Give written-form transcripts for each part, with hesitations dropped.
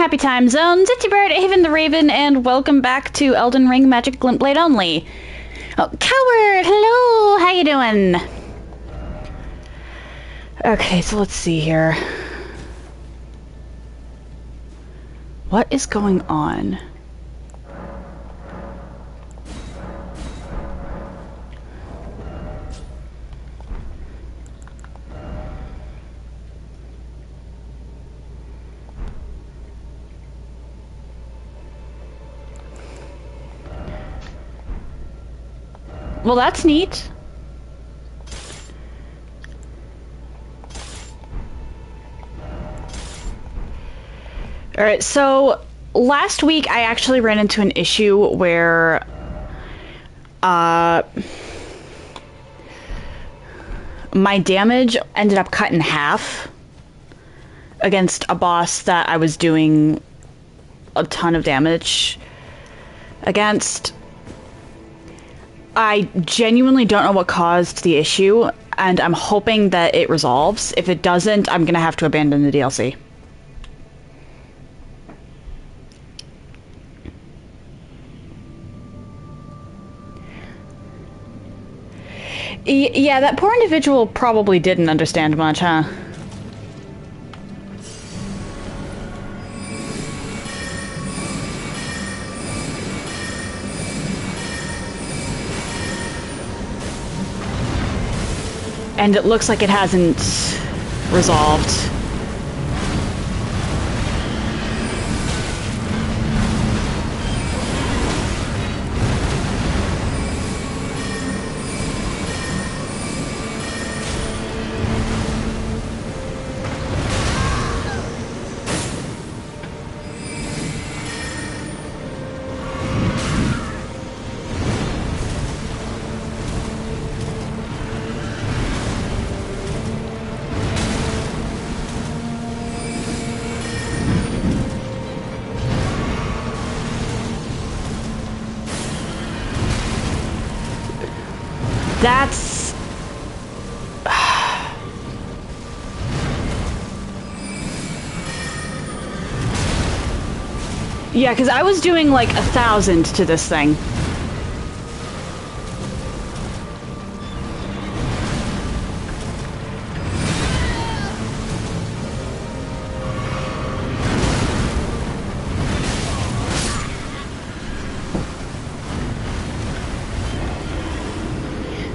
happy time zones. It's your bird, Haven the Raven, and welcome back to Elden Ring Magic Glintblade only. Oh, Coward! Hello! How you doing? Okay, so let's see here. What is going on? Well, that's neat. Alright, so last week I actually ran into an issue where my damage ended up cut in half against a boss that I was doing a ton of damage against. I genuinely don't know what caused the issue, and I'm hoping that it resolves. If it doesn't, I'm gonna have to abandon the DLC. Yeah, that poor individual probably didn't understand much, huh? And it looks like it hasn't resolved. That's... yeah, because I was doing like 1,000 to this thing.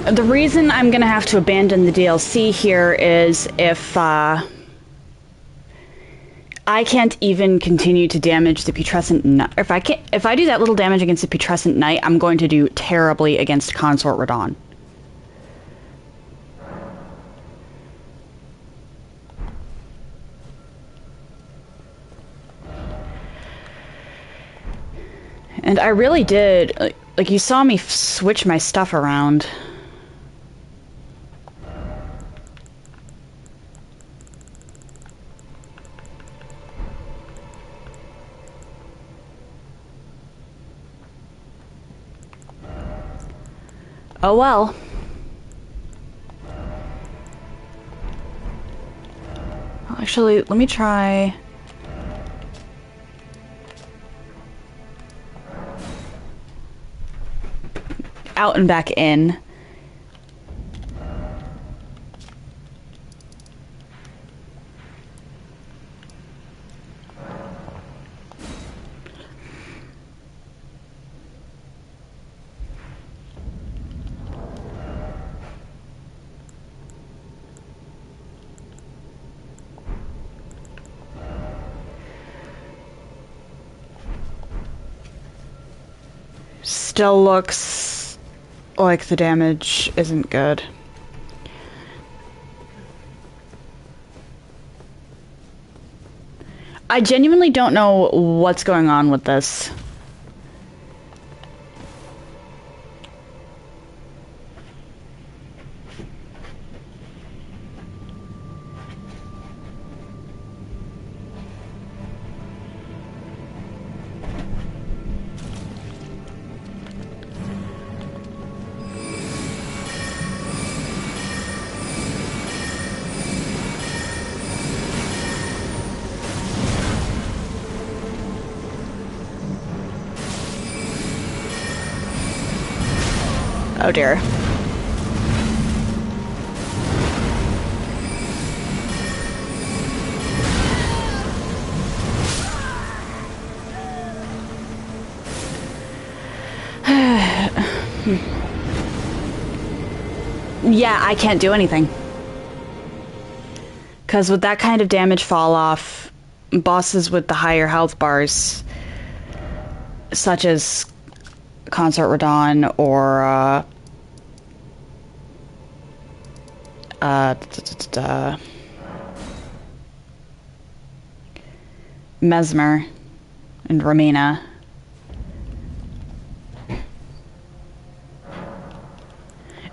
The reason I'm gonna have to abandon the DLC here is if I can't even continue to damage the putrescent knight. If I do that little damage against the putrescent knight, I'm going to do terribly against Consort Radahn. And I really did, like you saw me switch my stuff around. Oh well. Actually, let me try... out and back in. Still looks like the damage isn't good. I genuinely don't know what's going on with this. Oh dear. Yeah, I can't do anything. Because with that kind of damage fall off, bosses with the higher health bars, such as Consort Radon or Mesmer and Romina,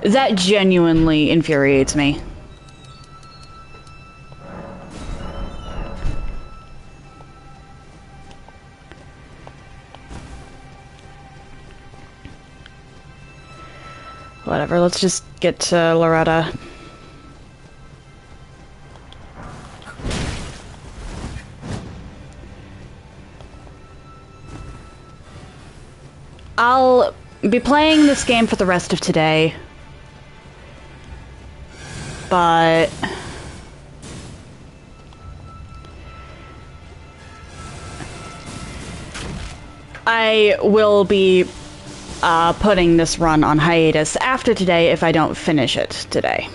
that genuinely infuriates me. Whatever, let's just get to Loretta. I'll be playing this game for the rest of today, but I will be putting this run on hiatus after today if I don't finish it today.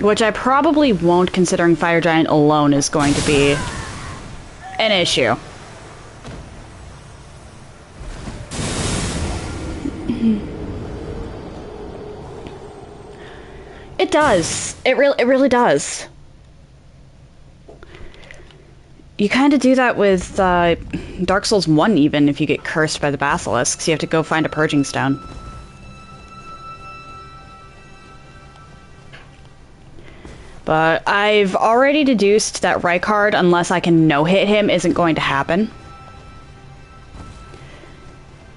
Which I probably won't, considering Fire Giant alone is going to be an issue. It does. It really does. You kind of do that with Dark Souls 1 even, if you get cursed by the basilisks. You have to go find a purging stone. But I've already deduced that Rykard, unless I can no-hit him, isn't going to happen.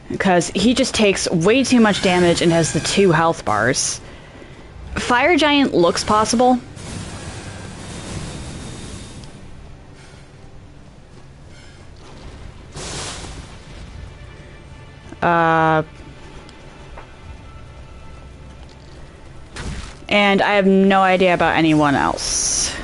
Because he just takes way too much damage and has the 2 health bars. Fire Giant looks possible. And I have no idea about anyone else.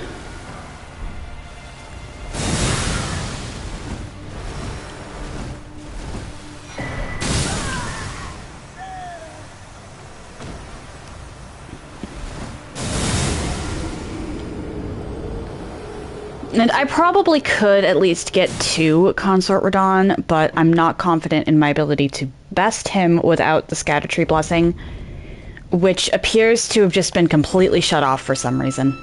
And I probably could at least get to Consort Radon, but I'm not confident in my ability to best him without the Scattertree Blessing, which appears to have just been completely shut off for some reason.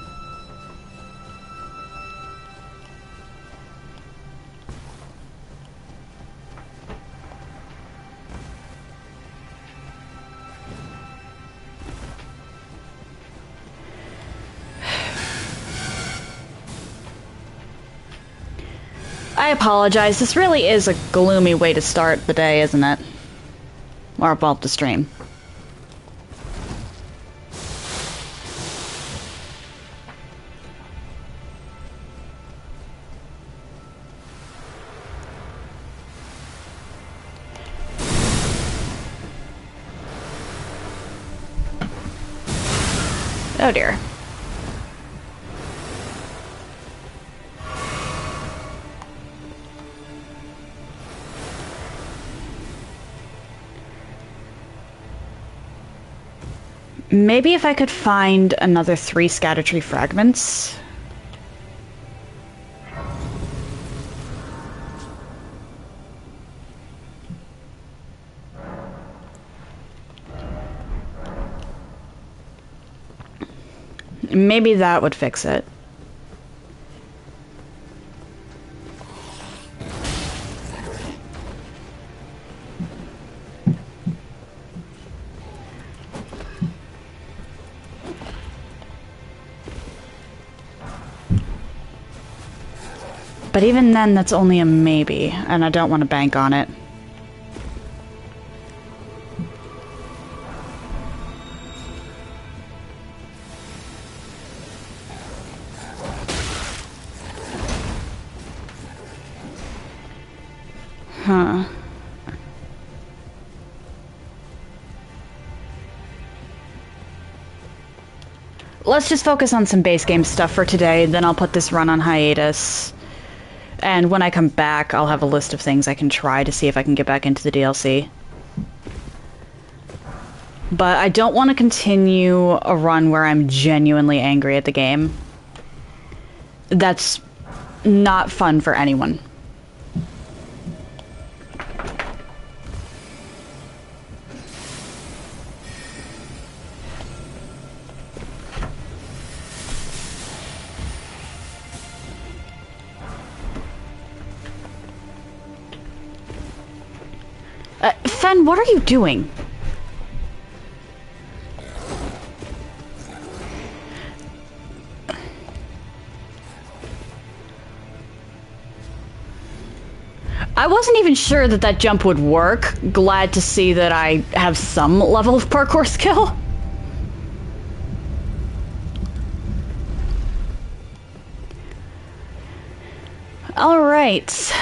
I apologize, this really is a gloomy way to start the day, isn't it? Or, well, the stream. Oh dear. Maybe if I could find another 3 Scattertree fragments. Maybe that would fix it. But even then, that's only a maybe, and I don't want to bank on it. Huh. let's just focus on some base game stuff for today, then I'll put this run on hiatus. And when I come back, I'll have a list of things I can try to see if I can get back into the DLC. But I don't want to continue a run where I'm genuinely angry at the game. That's not fun for anyone. Fen, what are you doing? I wasn't even sure that that jump would work. Glad to see that I have some level of parkour skill. All right.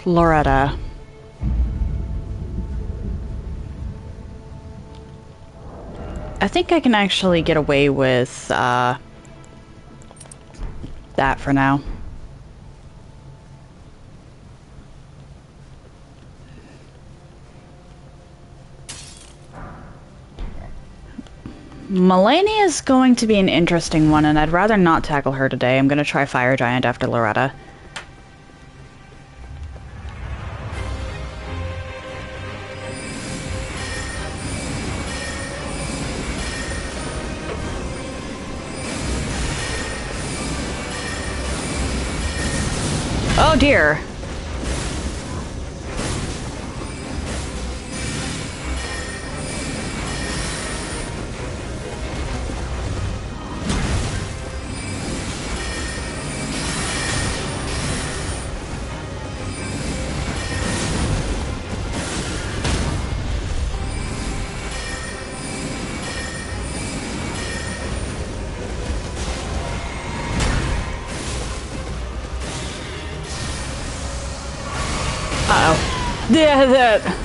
Loretta. I think I can actually get away with that for now. Melania is going to be an interesting one, and I'd rather not tackle her today. I'm going to try Fire Giant after Loretta. Oh dear. Uh-oh. Yeah, that...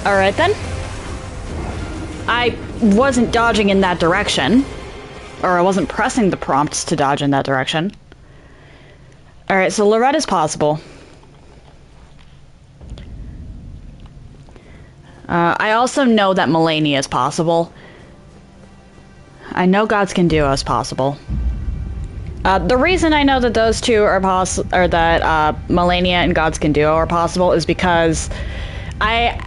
Alright then. I wasn't dodging in that direction. Or I wasn't pressing the prompts to dodge in that direction. Alright, so Loretta's possible. I also know that Melania is possible. I know Gods Can Duo is possible. The reason I know that those two are possible, or that Melania and Gods Can Duo are possible, is because I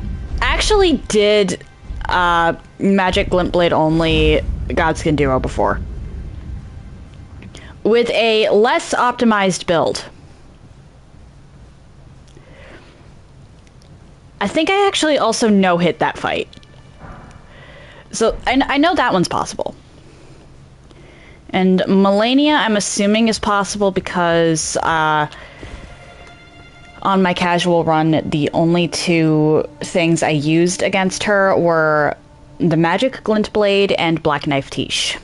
actually did Magic Glintblade only Godskin Duo before. With a less optimized build. I think I actually also no-hit that fight. So, I know that one's possible. And Melania, I'm assuming, is possible because on my casual run, the only two things I used against her were the Magic Glintblade and Black Knife Tiche.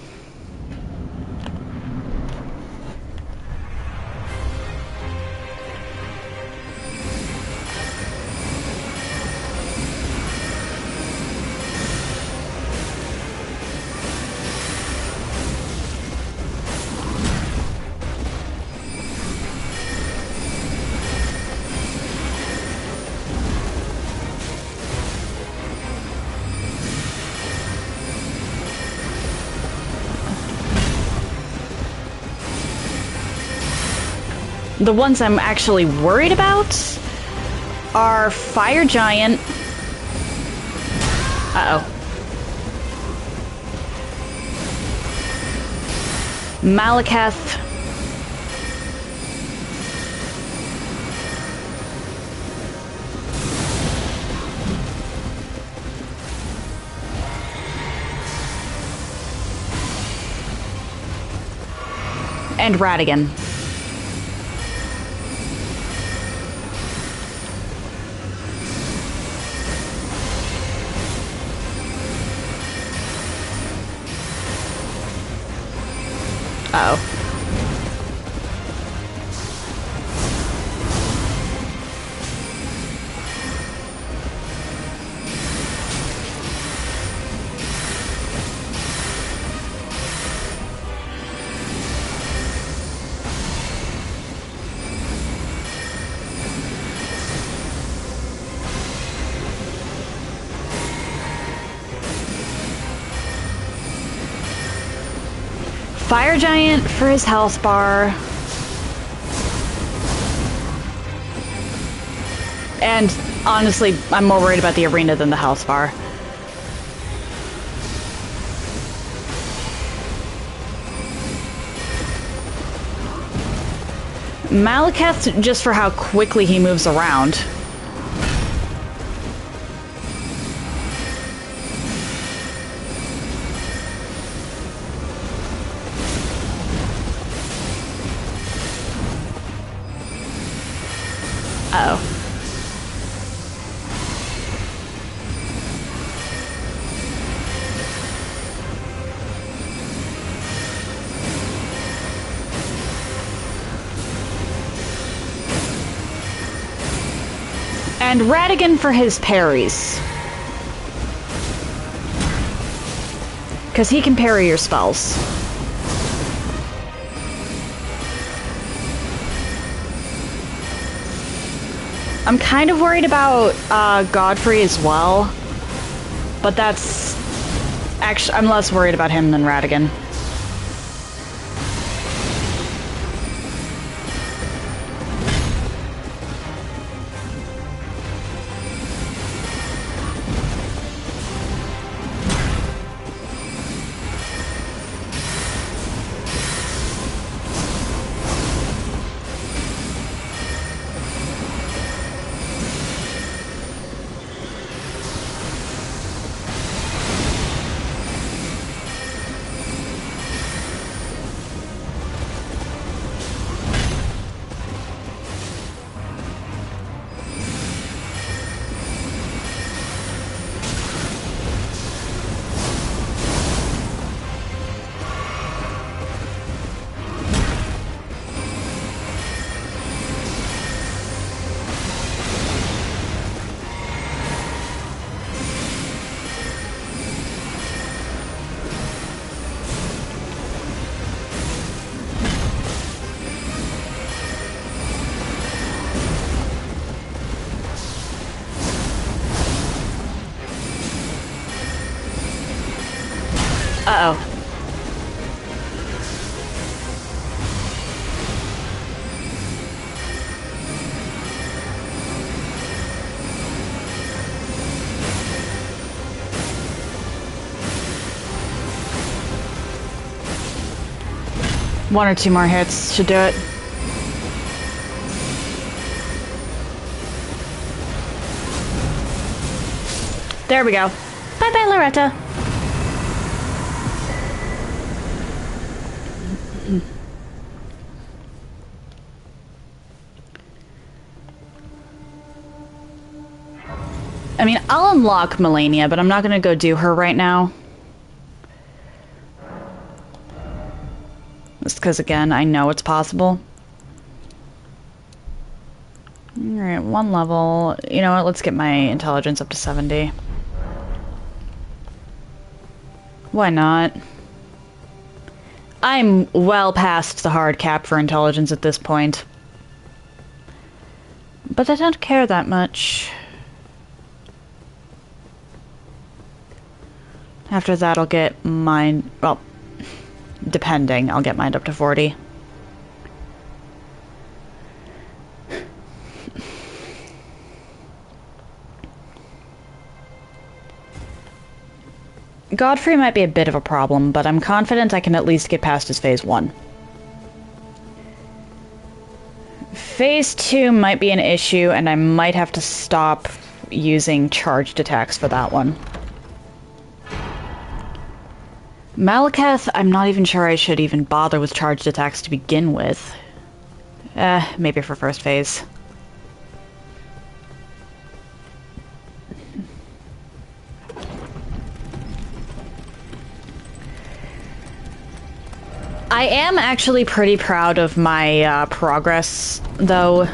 The ones I'm actually worried about are Fire Giant. Uh-oh. Malekith. And Radigan. Uh-oh. Fire Giant for his health bar. And honestly, I'm more worried about the arena than the health bar. Malekith just for how quickly he moves around. Uh-oh. And Radigan for his parries. Because he can parry your spells. I'm kind of worried about Godfrey as well, but that's actually, I'm less worried about him than Radigan. Uh-oh. 1 or 2 more hits should do it. There we go. Bye-bye, Loretta. I mean, I'll unlock Melania, but I'm not gonna go do her right now. Just because, again, I know it's possible. Alright, 1 level. You know what, let's get my intelligence up to 70. Why not? I'm well past the hard cap for intelligence at this point. But I don't care that much. After that, I'll get mine... well, depending, I'll get mine up to 40. Godfrey might be a bit of a problem, but I'm confident I can at least get past his Phase 1. Phase 2 might be an issue, and I might have to stop using charged attacks for that one. Malekith, I'm not even sure I should even bother with charged attacks to begin with. Maybe for first phase. I am actually pretty proud of my progress, though,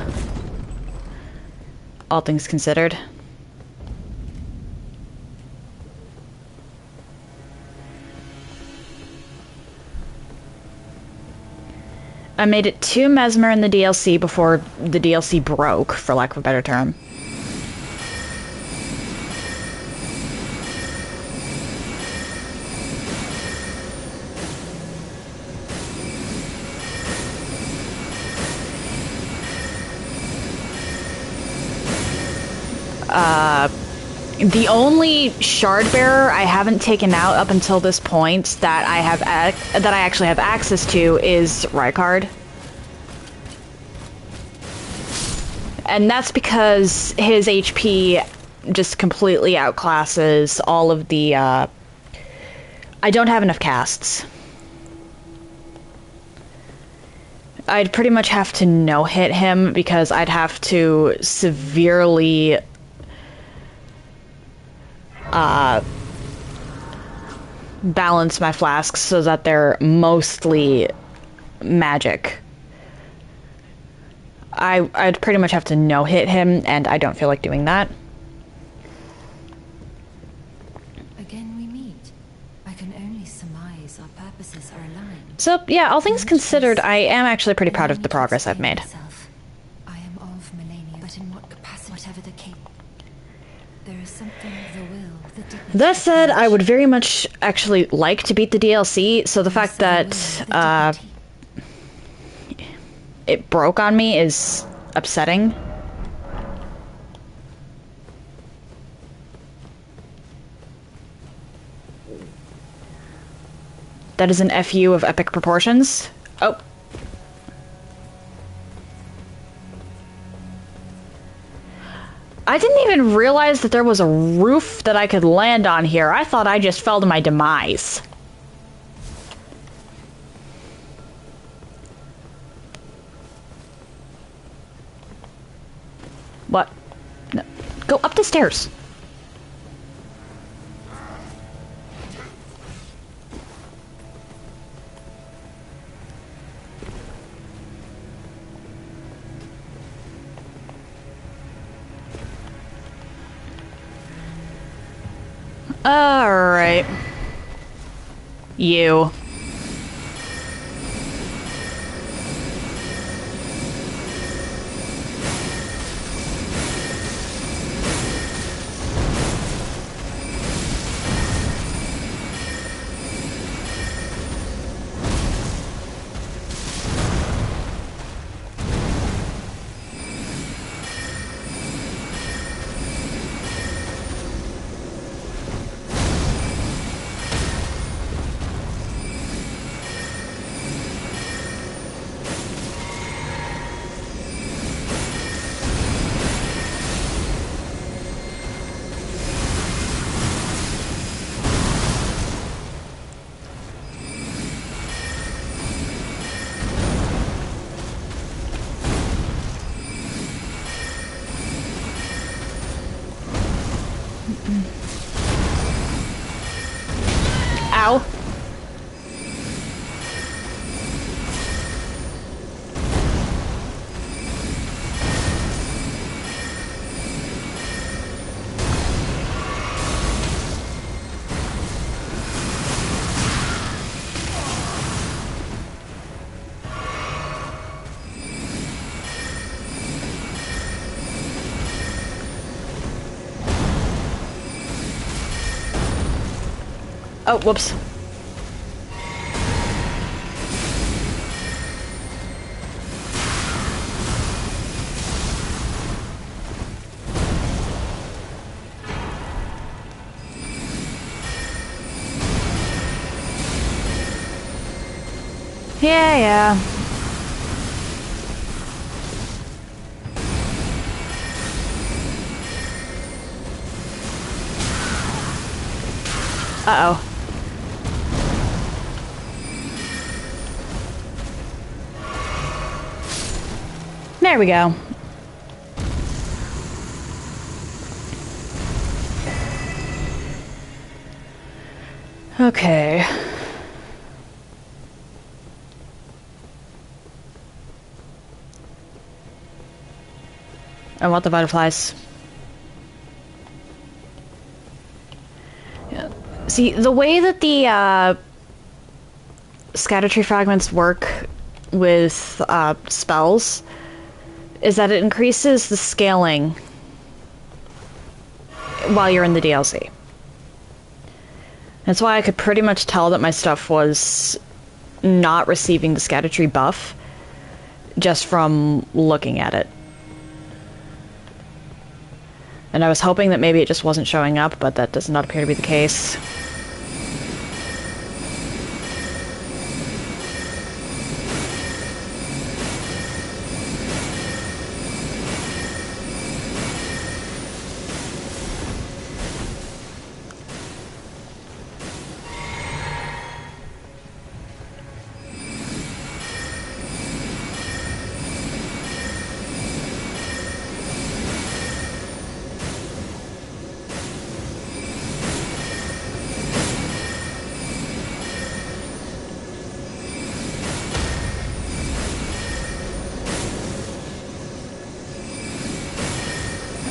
all things considered. I made it to Mesmer in the DLC before the DLC broke, for lack of a better term. The only shard bearer I haven't taken out up until this point that I actually have access to is Rykard. And that's because his HP just completely outclasses all of the, I don't have enough casts. I'd pretty much have to no-hit him because I'd have to severely balance my flasks so that they're mostly magic. I'd pretty much have to no-hit him, and I don't feel like doing that. Again we meet. I can only surmise our purposes are aligned. So, yeah, all things considered, I am actually pretty proud of the progress I've made. I am of Melania, but in what capacity? Whatever the case, there is something of the will that did. That said, I would very much actually like to beat the DLC, so the fact that it broke on me is upsetting. That is an FU of epic proportions. Oh. I didn't even realize that there was a roof that I could land on here. I thought I just fell to my demise. What? No. Go up the stairs. Alright. You. Ow. Oh, whoops. Yeah. Uh-oh. There we go. Okay. I want the butterflies. Yeah. See, the way that the scatter tree fragments work with spells is that it increases the scaling while you're in the DLC. That's why I could pretty much tell that my stuff was not receiving the scatter tree buff just from looking at it. And I was hoping that maybe it just wasn't showing up, but that does not appear to be the case.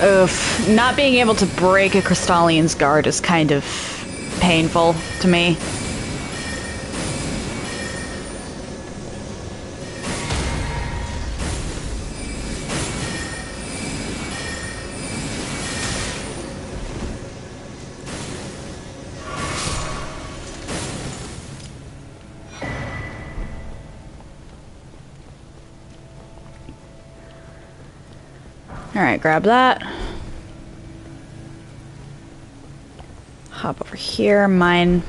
Oof. Not being able to break a Crystallian's guard is kind of painful to me. Alright, grab that. Hop over here, mine.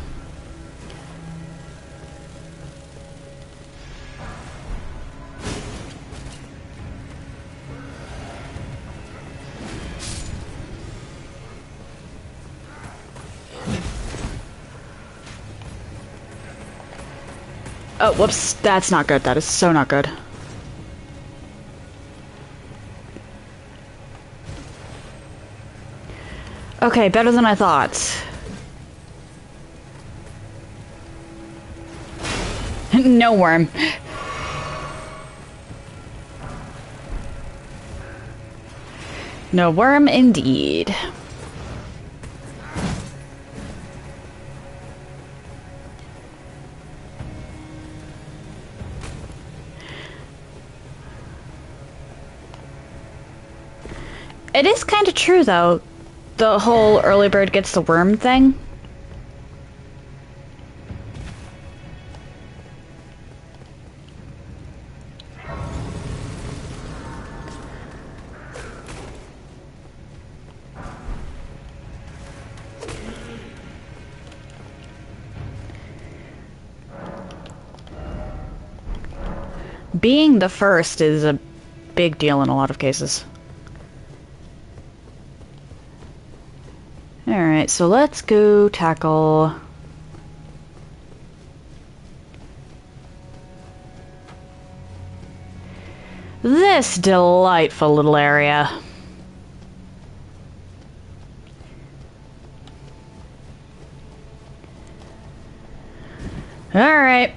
Oh, whoops. That's not good. That is so not good. Okay, better than I thought. No worm. No worm indeed. It is kind of true, though. The whole early bird gets the worm thing. Being the first is a big deal in a lot of cases. Alright, so let's go tackle this delightful little area. Alright.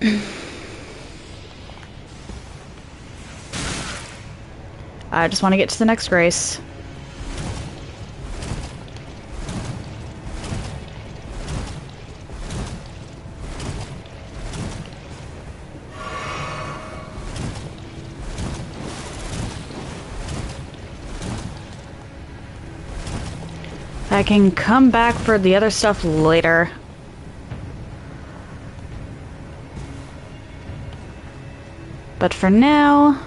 I just want to get to the next race. I can come back for the other stuff later. But for now...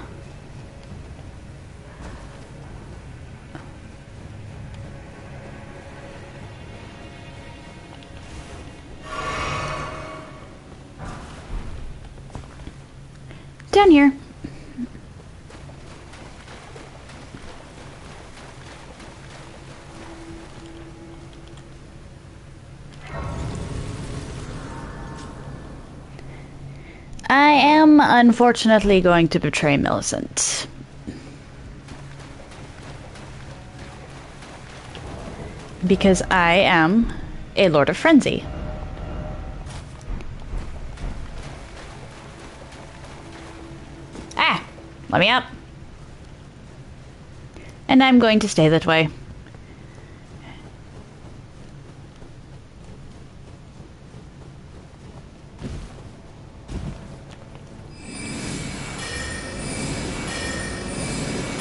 down here. I am unfortunately going to betray Millicent. Because I am a Lord of Frenzy. Ah! Let me up. And I'm going to stay that way.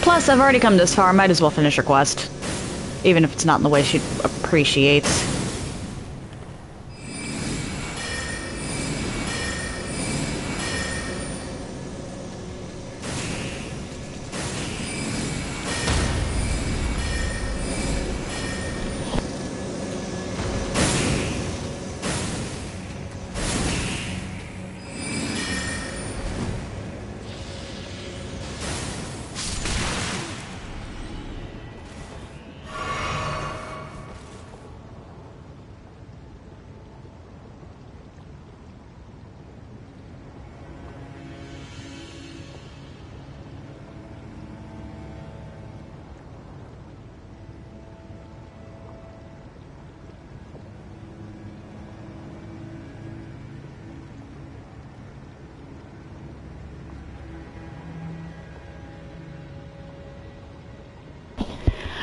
Plus, I've already come this far, might as well finish her quest. Even if it's not in the way she appreciates.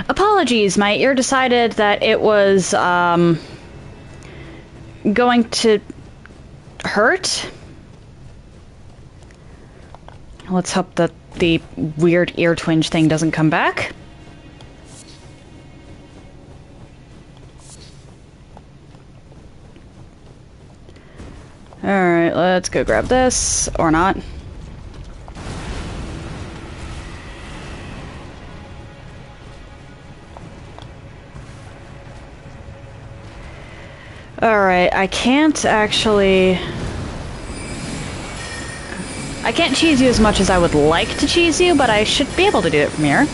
Apologies, my ear decided that it was, going to hurt. Let's hope that the weird ear twinge thing doesn't come back. Alright, let's go grab this, or not. Alright, I can't cheese you as much as I would like to cheese you, but I should be able to do it from here.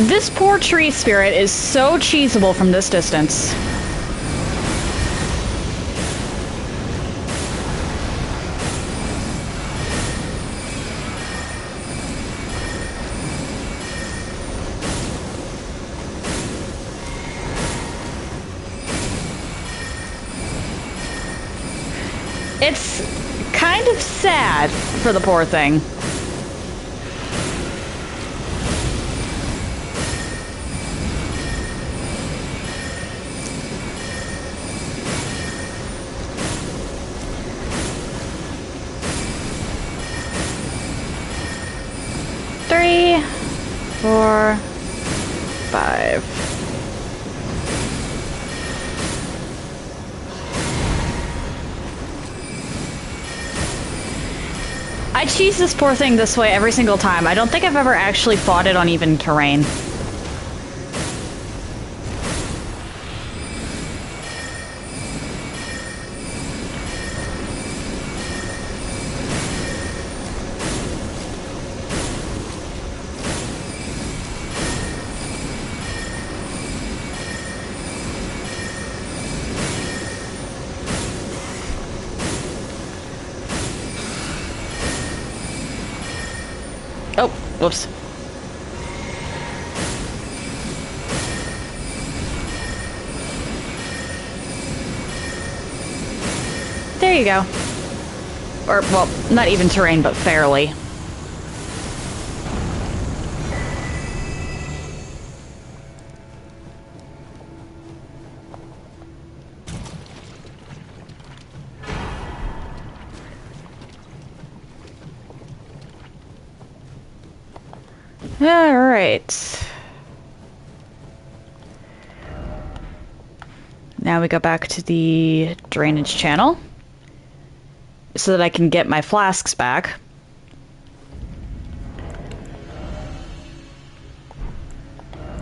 This poor tree spirit is so cheesable from this distance. It's kind of sad for the poor thing. Three, 4, 5. I cheese this poor thing this way every single time. I don't think I've ever actually fought it on even terrain. Oh, whoops. There you go. Or, well, not even terrain, but fairly. Alright. Now we go back to the drainage channel so that I can get my flasks back.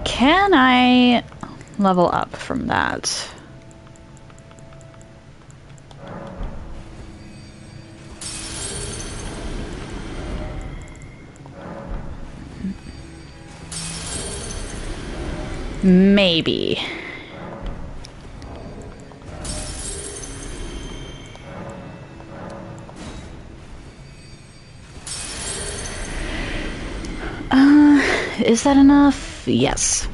Can I level up from that? Maybe. Is that enough? Yes.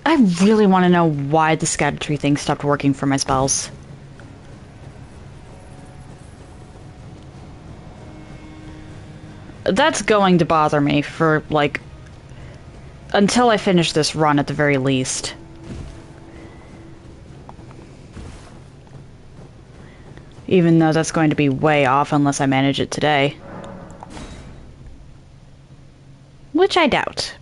I really want to know why the scatter tree thing stopped working for my spells. That's going to bother me for, like, until I finish this run at the very least. Even though that's going to be way off unless I manage it today. Which I doubt.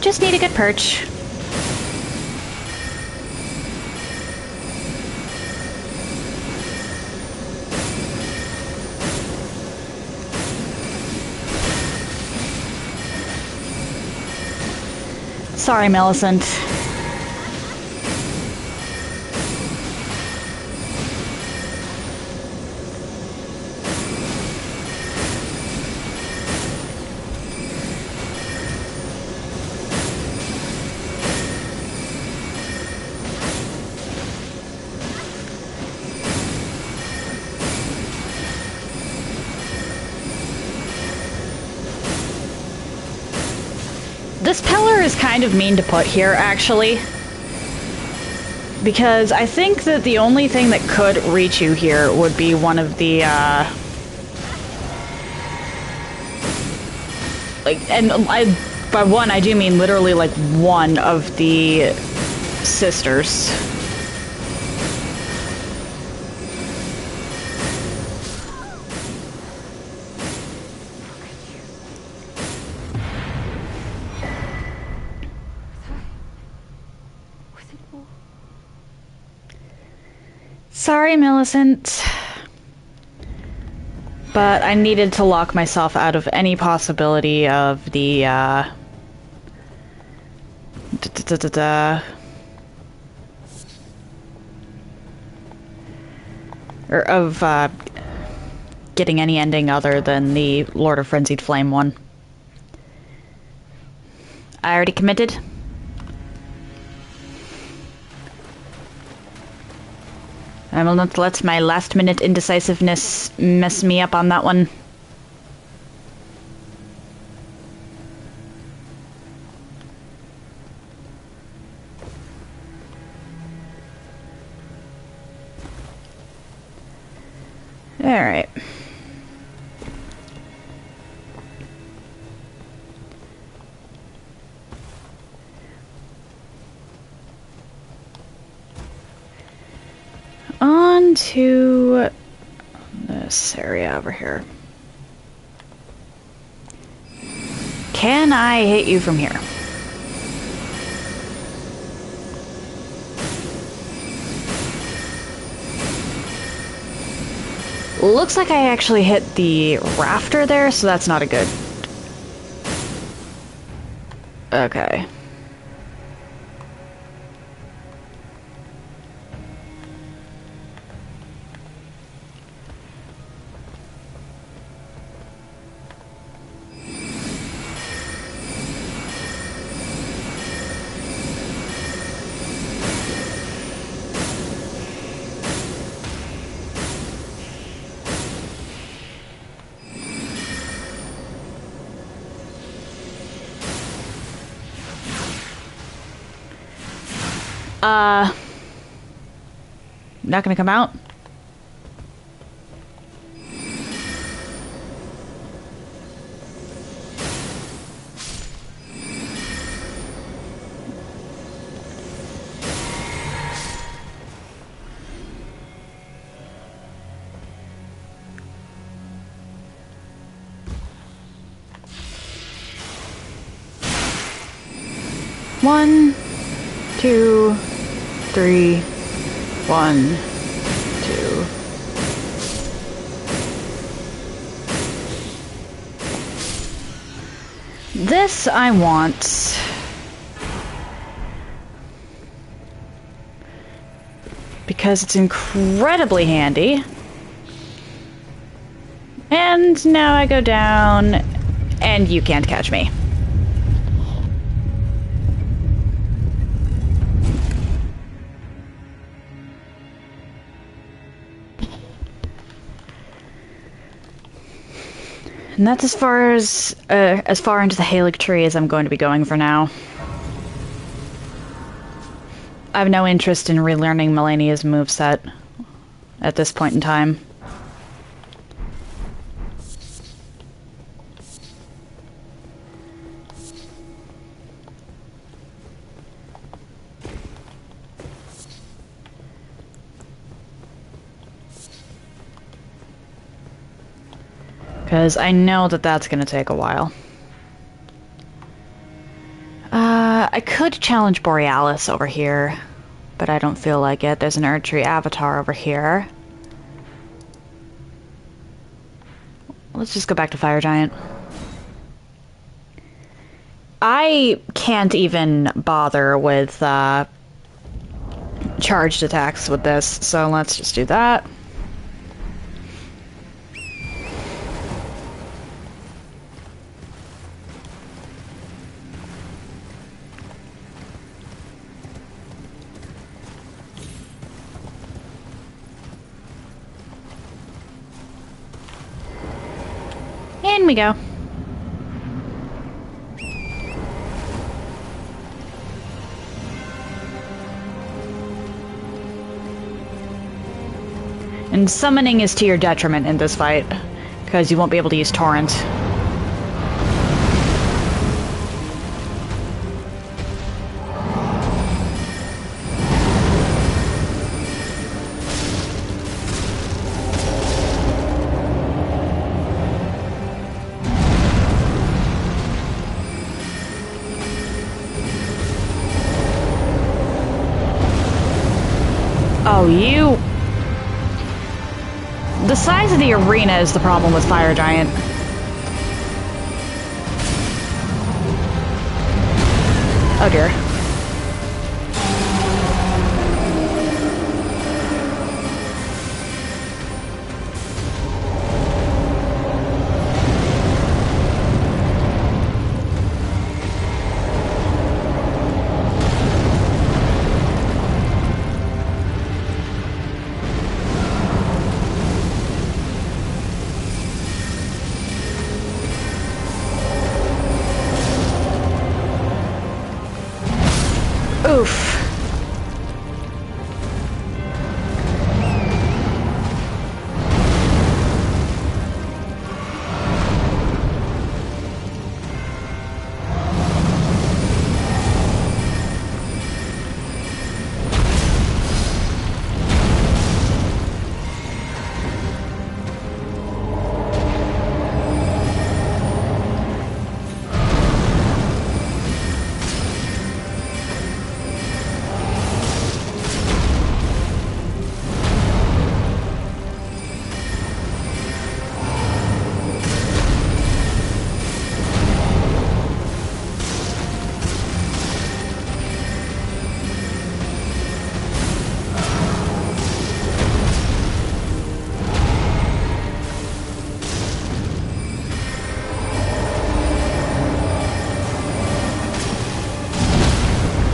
Just need a good perch. Sorry, Millicent. This pillar is kind of mean to put here, actually. Because I think that the only thing that could reach you here would be one of the, like, and by one, I do mean literally, like, one of the sisters. Sorry, Millicent. But I needed to lock myself out of any possibility of the, or of, getting any ending other than the Lord of Frenzied Flame one. I already committed. I will not let my last-minute indecisiveness mess me up on that one. Alright. On to this area over here. Can I hit you from here? Looks like I actually hit the rafter there, so that's not a good... Okay. Not gonna come out? One, two, three, one, two. This I want. Because it's incredibly handy. And now I go down, and you can't catch me. And that's as far into the Halig tree as I'm going to be going for now. I have no interest in relearning Melania's moveset at this point in time. Because I know that that's going to take a while. I could challenge Borealis over here, but I don't feel like it. There's an Erdtree avatar over here. Let's just go back to Fire Giant. I can't even bother with charged attacks with this, so let's just do that. In we go. And summoning is to your detriment in this fight, because you won't be able to use Torrent. Oh, you... The size of the arena is the problem with Fire Giant. Oh dear.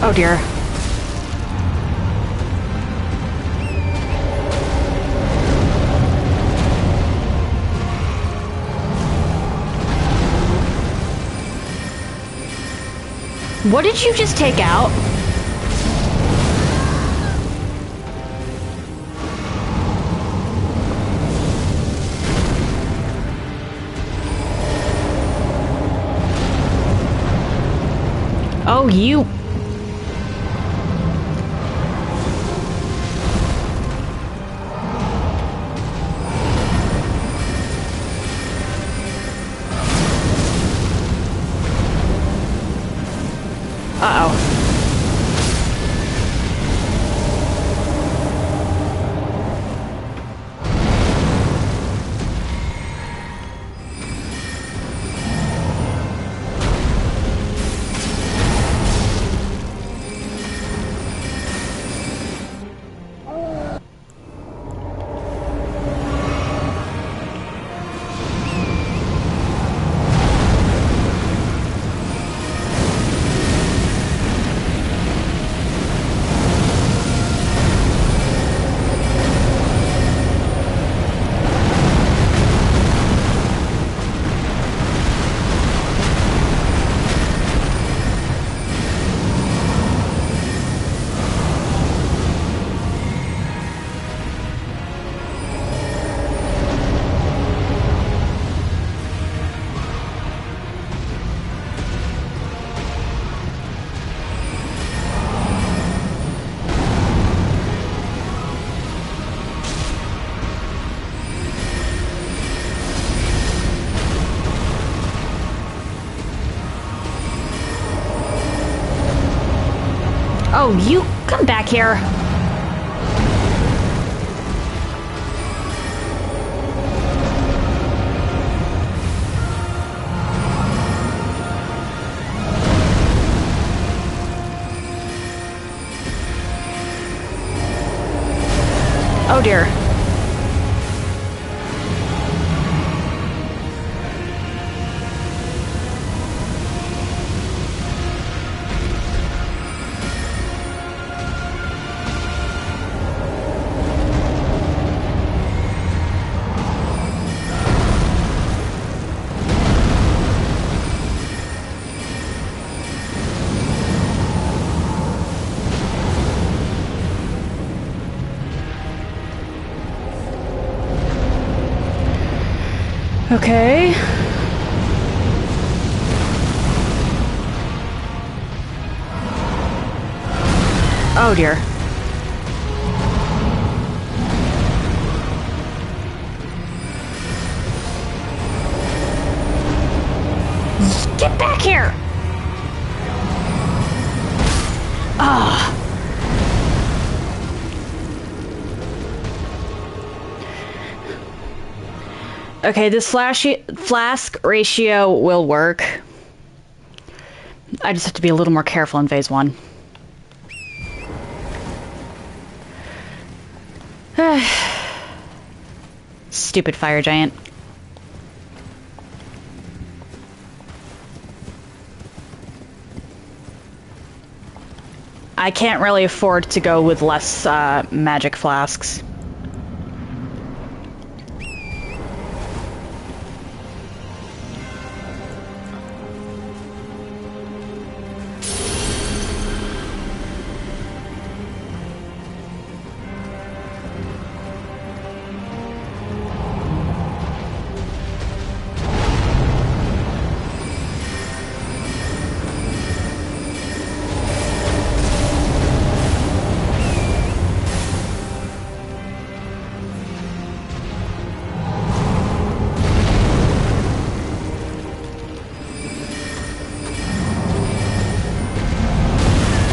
Oh dear. What did you just take out? Oh, you... Uh-oh. Oh, you come back here. Oh dear. Okay. Oh dear. Get back here! Ah. Okay, this flask ratio will work. I just have to be a little more careful in phase 1. Stupid fire giant. I can't really afford to go with less magic flasks.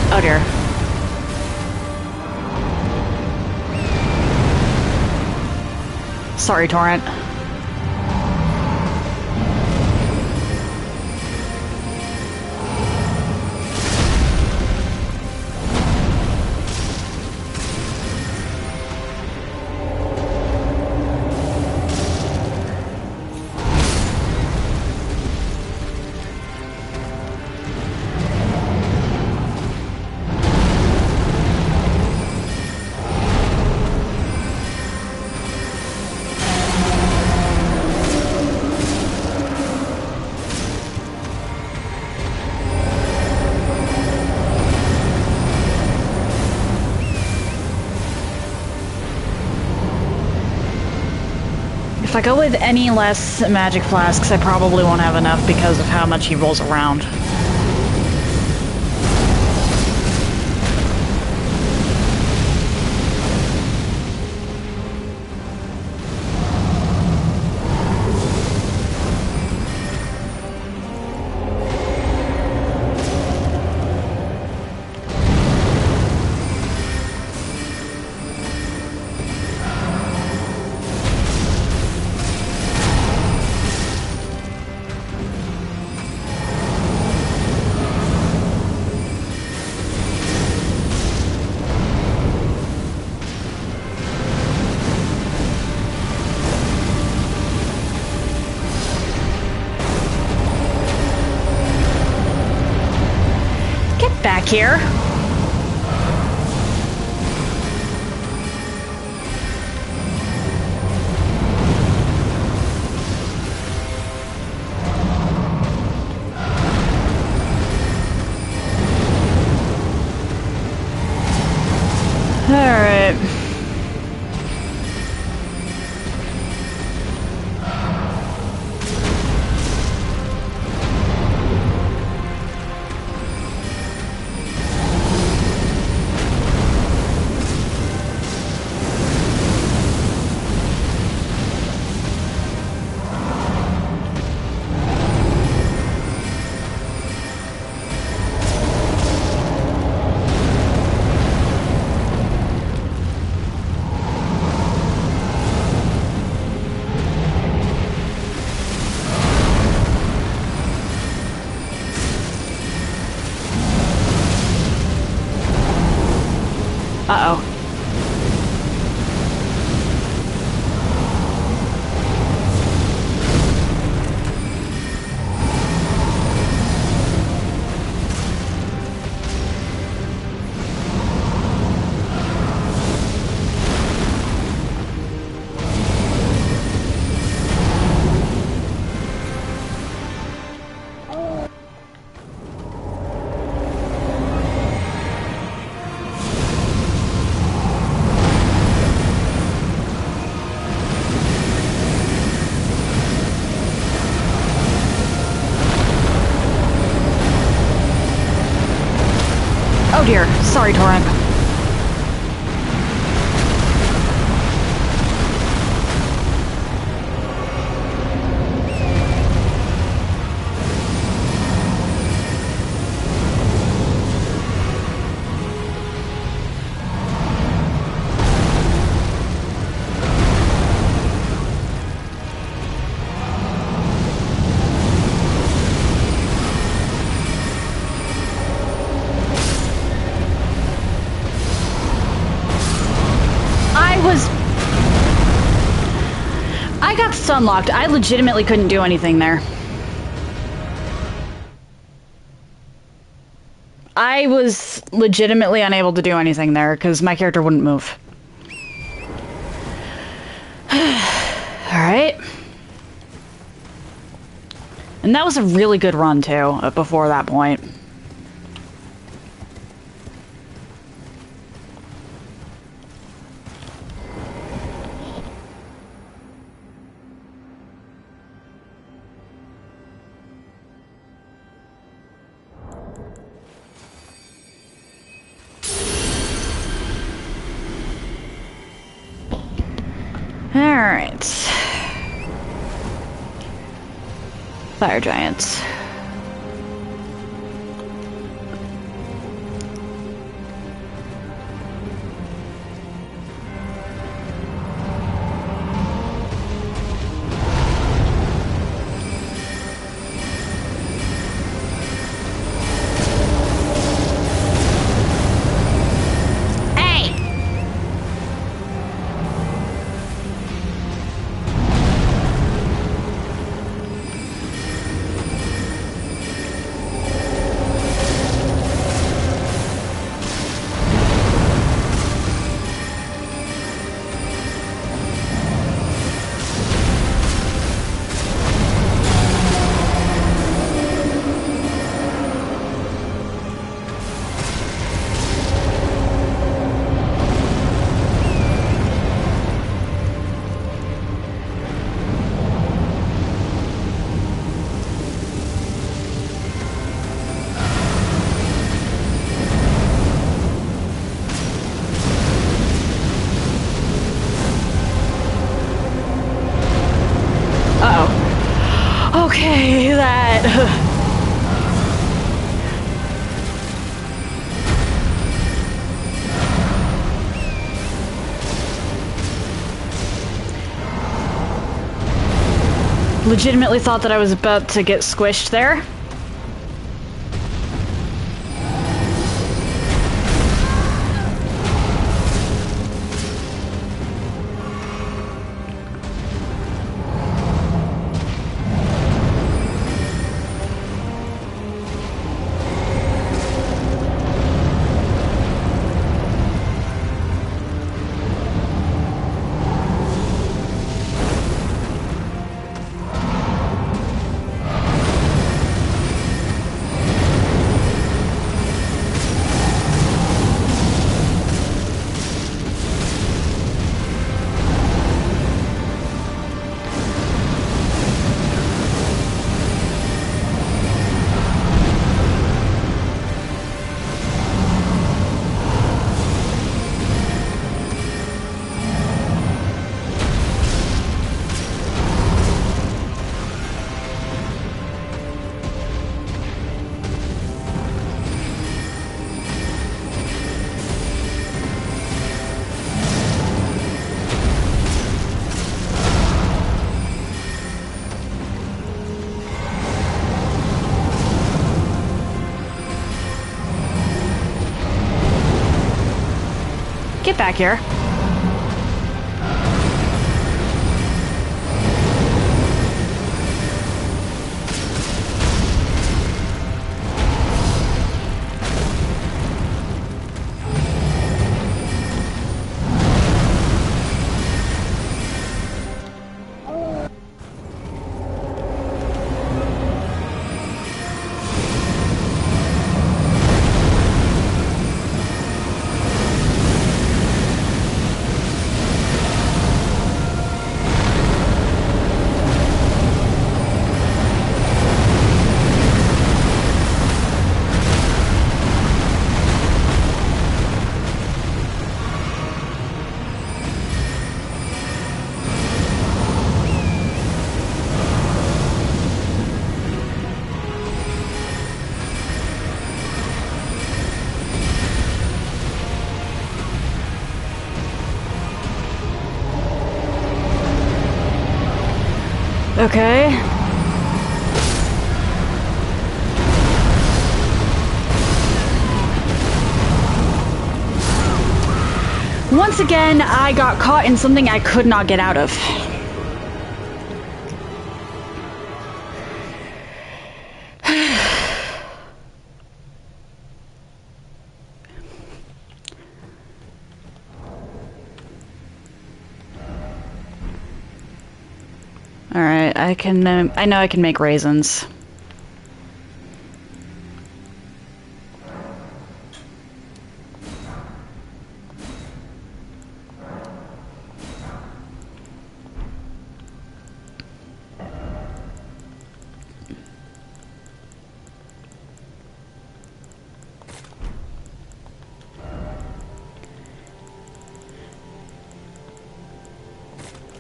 Oh dear. Sorry, Torrent. If I go with any less magic flasks, I probably won't have enough because of how much he rolls around. Back here. All right. Uh-oh. Oh dear. Sorry, Torrent. I got stun-locked. I legitimately couldn't do anything there. I was legitimately unable to do anything there because my character wouldn't move. Alright. And that was a really good run, too, before that point. Alright. Fire giants. it. Legitimately thought that I was about to get squished there. Get back here. Okay. Once again, I got caught in something I could not get out of. Alright, I can, I know I can make raisins.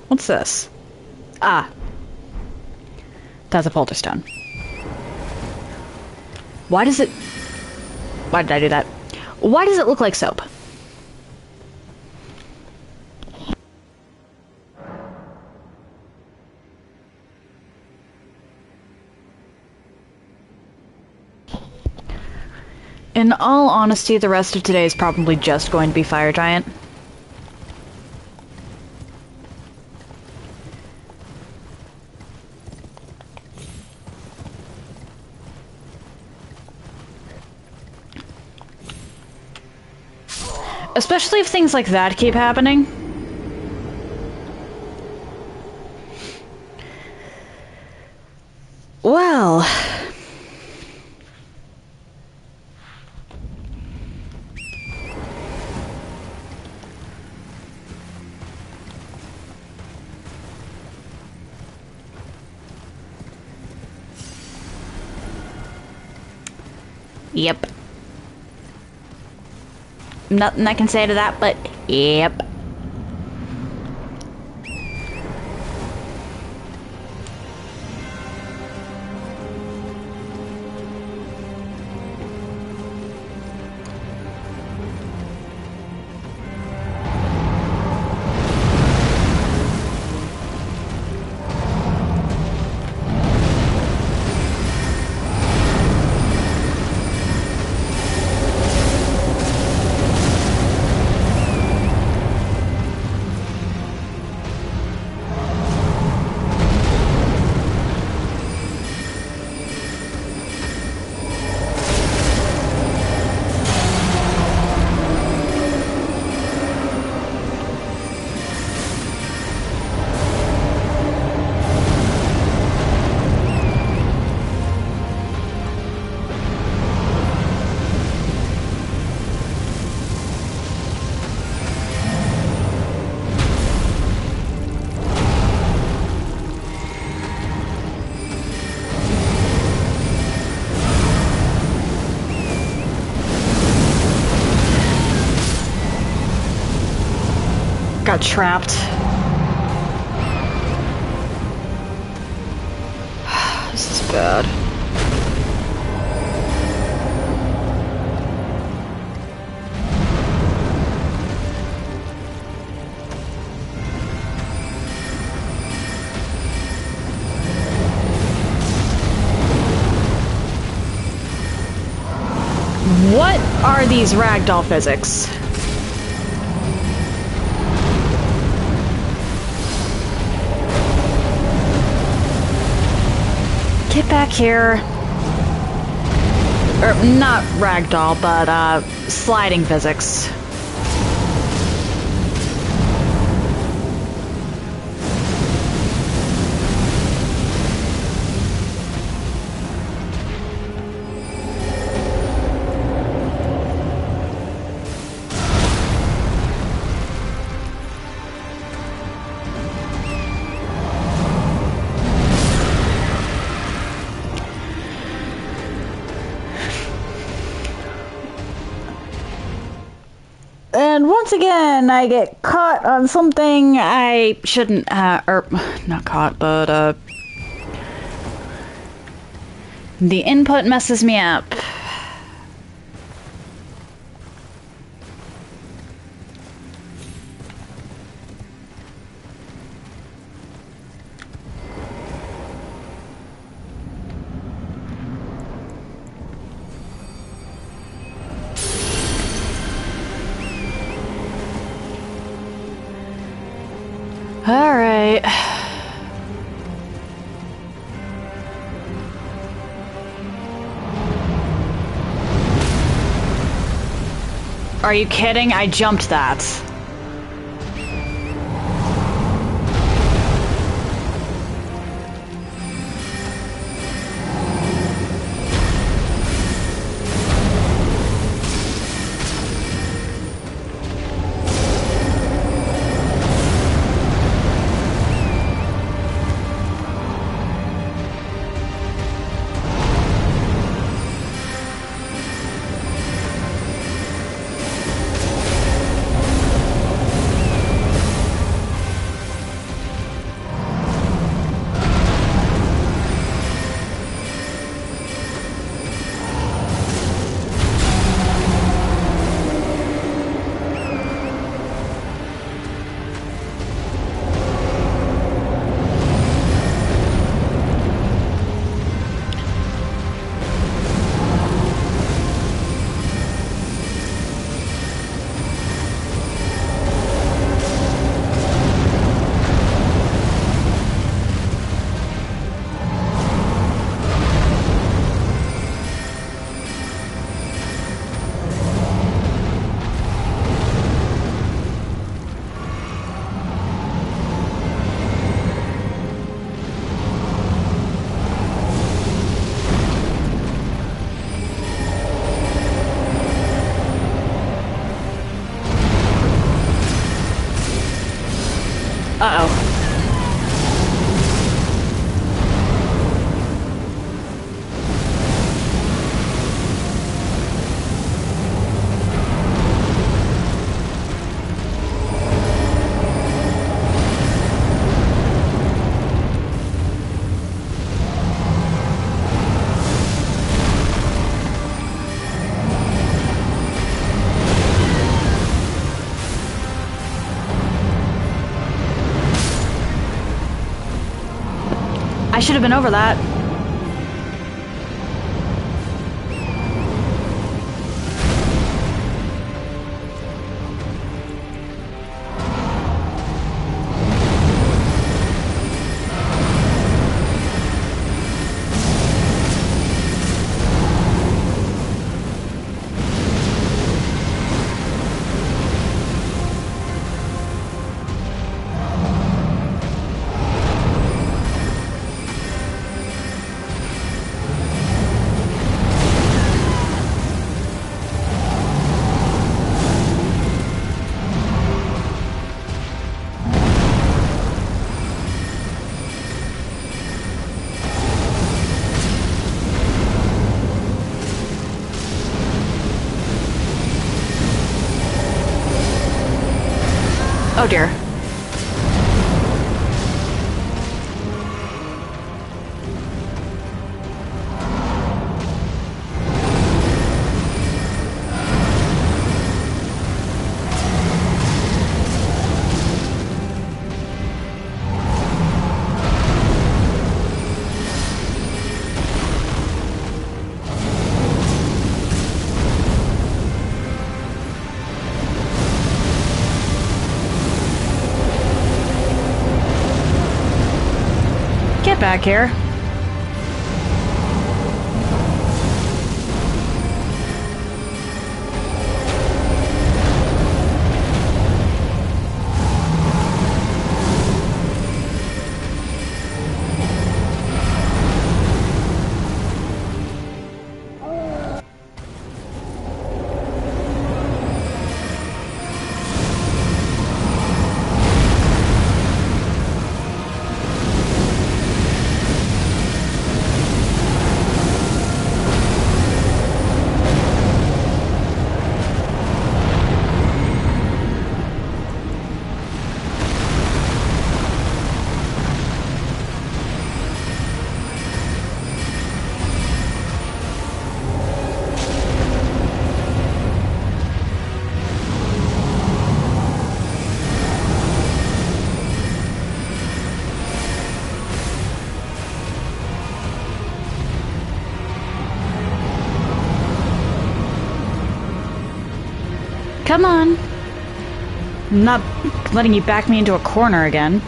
What's this? Ah. That's a polterstone. Why does it... Why did I do that? Why does it look like soap? In all honesty, the rest of today is probably just going to be Fire Giant. Especially if things like that keep happening. Well... Yep. Nothing I can say to that, but yep. got trapped. This is bad. What are these ragdoll physics? Get back here. Or, not ragdoll, but, sliding physics. And once again, I get caught on something I shouldn't, or, not caught, but, the input messes me up. Alright. Are you kidding? I jumped that. Uh-oh. I should have been over that. Oh dear. get back here. Come on. I'm not letting you back me into a corner again.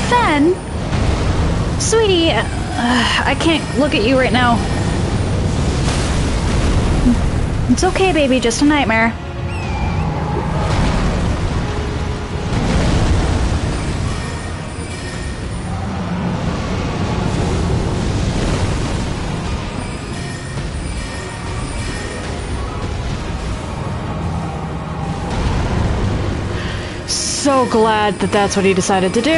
Fen? Sweetie, I can't look at you right now. It's okay, baby, just a nightmare. So glad that that's what he decided to do.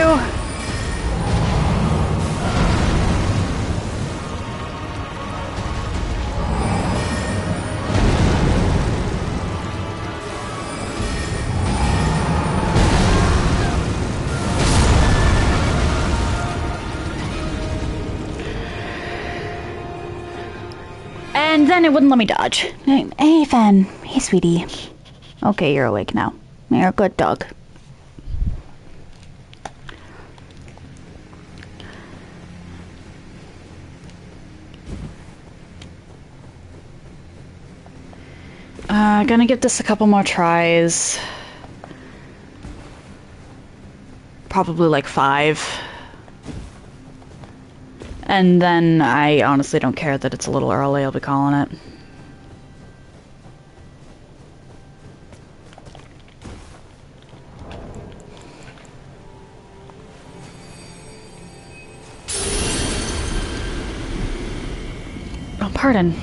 And then it wouldn't let me dodge. Hey, Fen. Hey, sweetie. Okay, you're awake now. You're a good dog. Gonna give this a couple more tries. Probably like 5. And then I honestly don't care that it's a little early, I'll be calling it. Oh, pardon.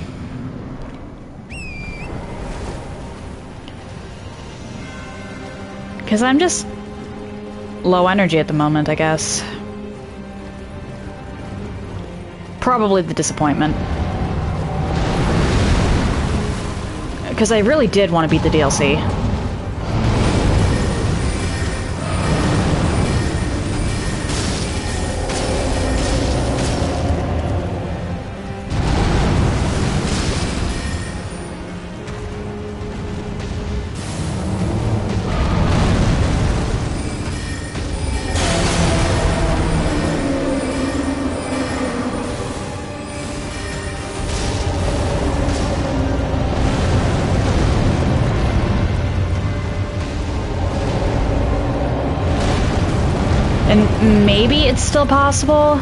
Because I'm just low energy at the moment, I guess. Probably the disappointment. Because I really did want to beat the DLC. And maybe it's still possible.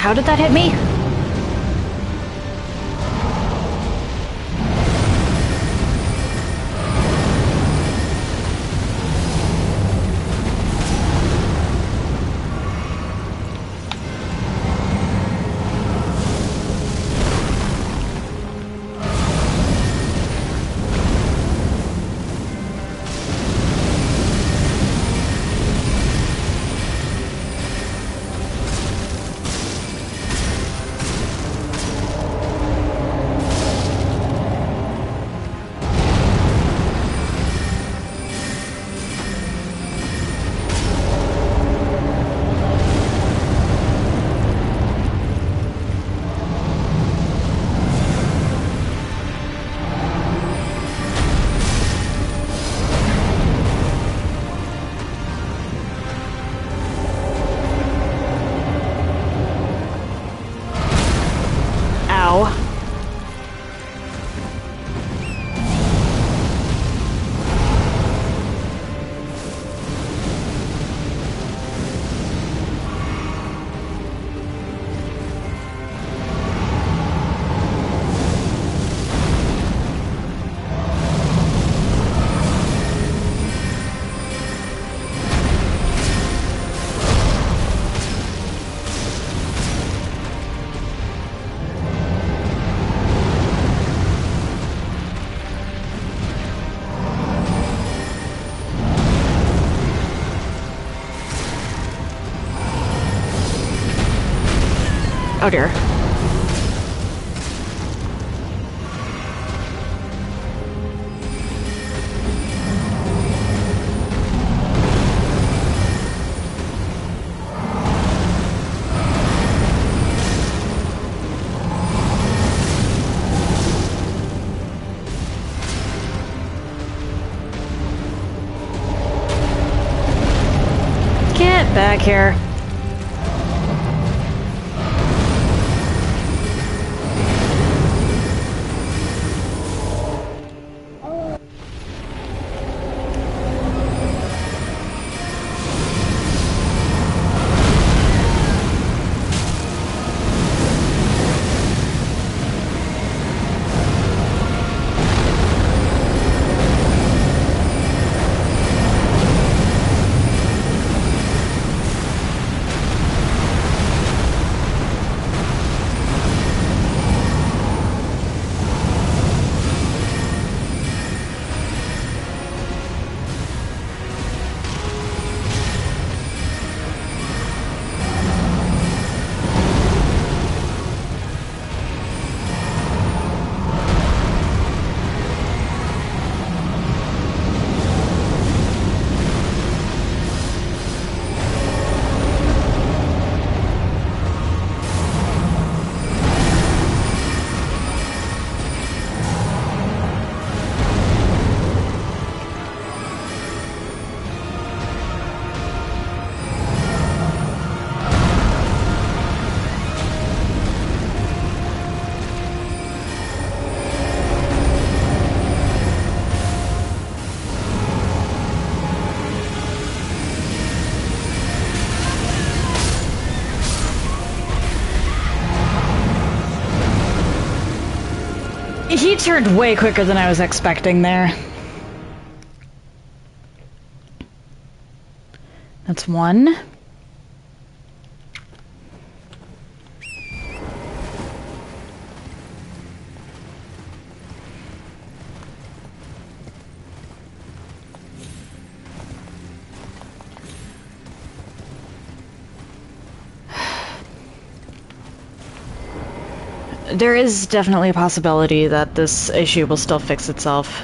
How did that hit me? Oh dear. Get back here. He turned way quicker than I was expecting there. That's one. There is definitely a possibility that this issue will still fix itself.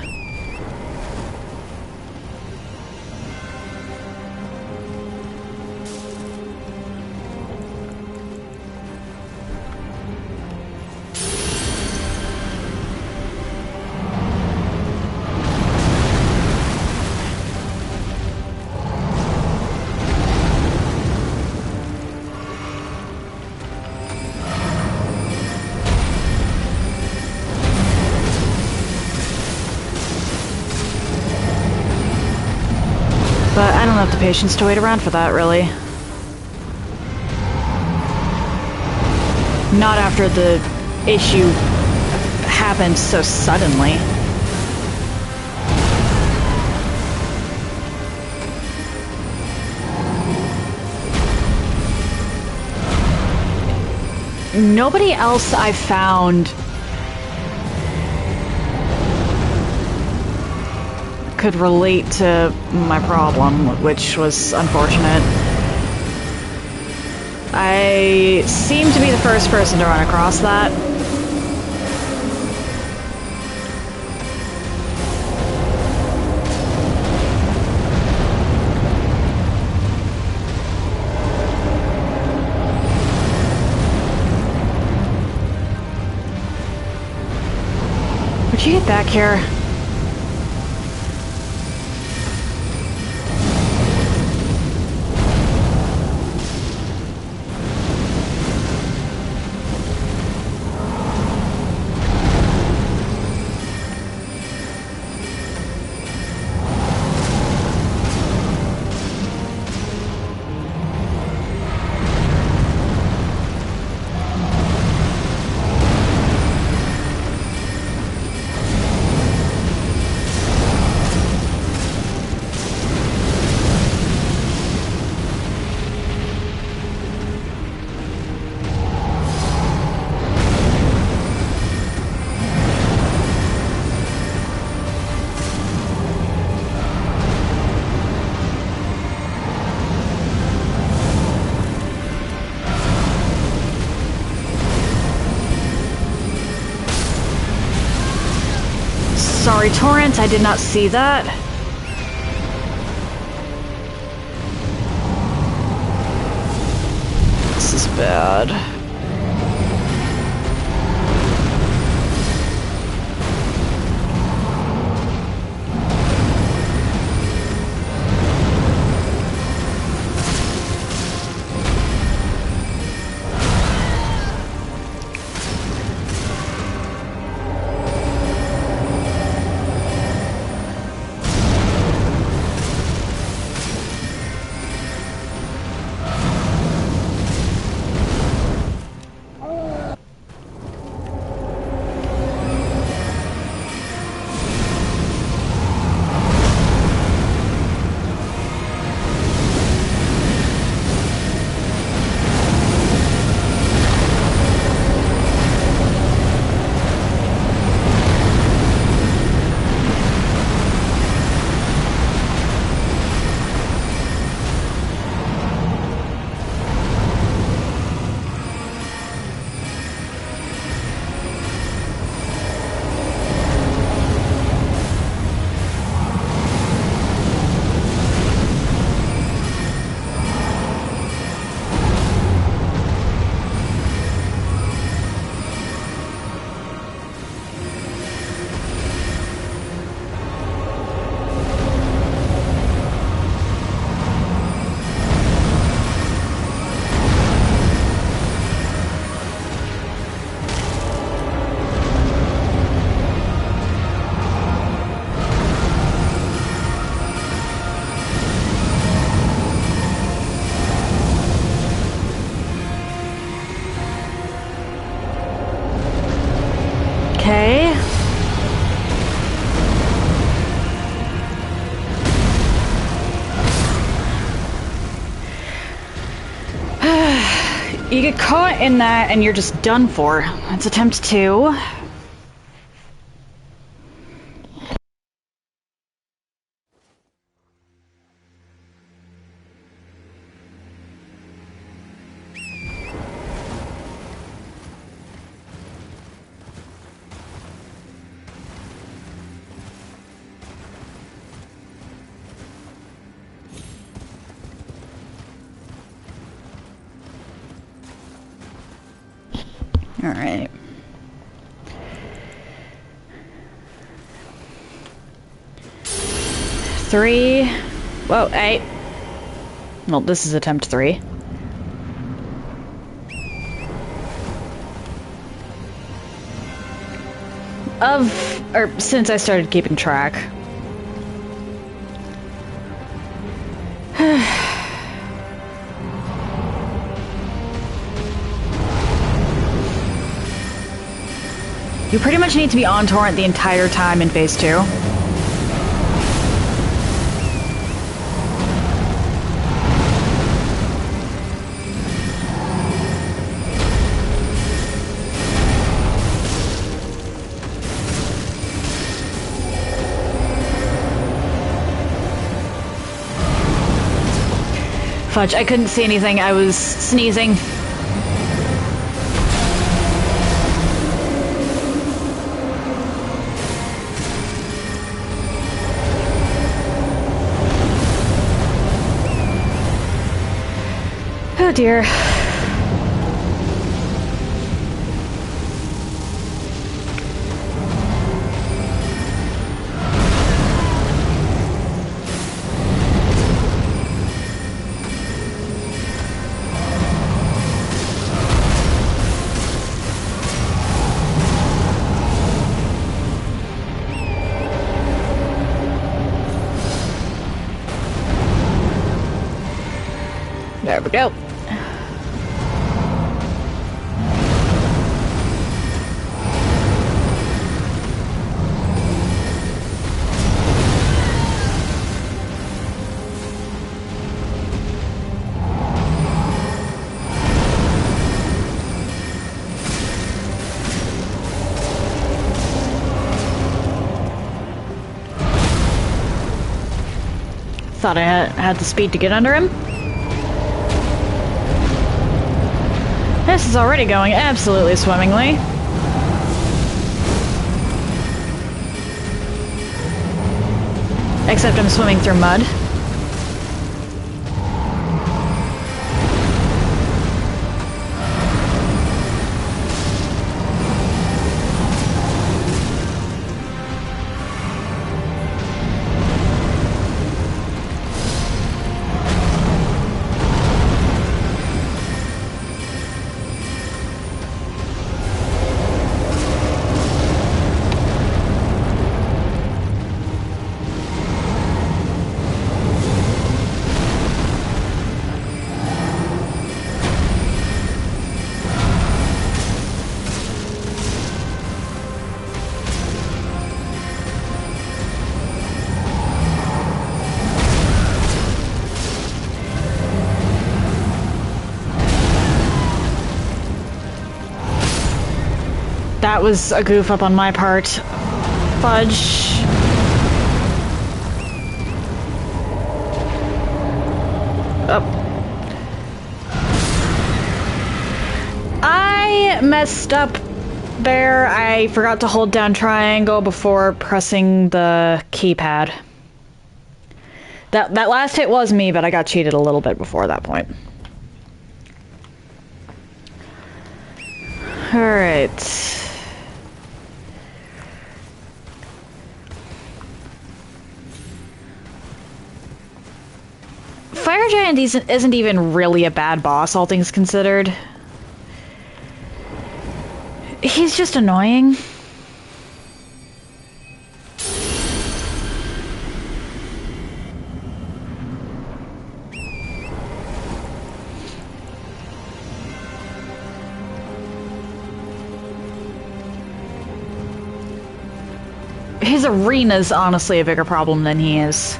But I don't have the patience to wait around for that, really. Not after the issue happened so suddenly. Nobody else I found could relate to my problem, which was unfortunate. I seem to be the first person to run across that. Would you get back here? Sorry, Torrent, I did not see that. This is bad. Okay. You get caught in that and you're just done for. Let's attempt 2. All right. Three. Whoa, 8. Well, this is attempt 3. Since I started keeping track. You pretty much need to be on torrent the entire time in phase 2. Fudge, I couldn't see anything. I was sneezing. Oh dear. There we go. Thought I had the speed to get under him. This is already going absolutely swimmingly. Except I'm swimming through mud. That was a goof up on my part. Fudge. Oh. I messed up there. I forgot to hold down triangle before pressing the keypad. That last hit was me, but I got cheated a little bit before that point. Alright. Fire Giant isn't even really a bad boss, all things considered. He's just annoying. His arena's honestly a bigger problem than he is.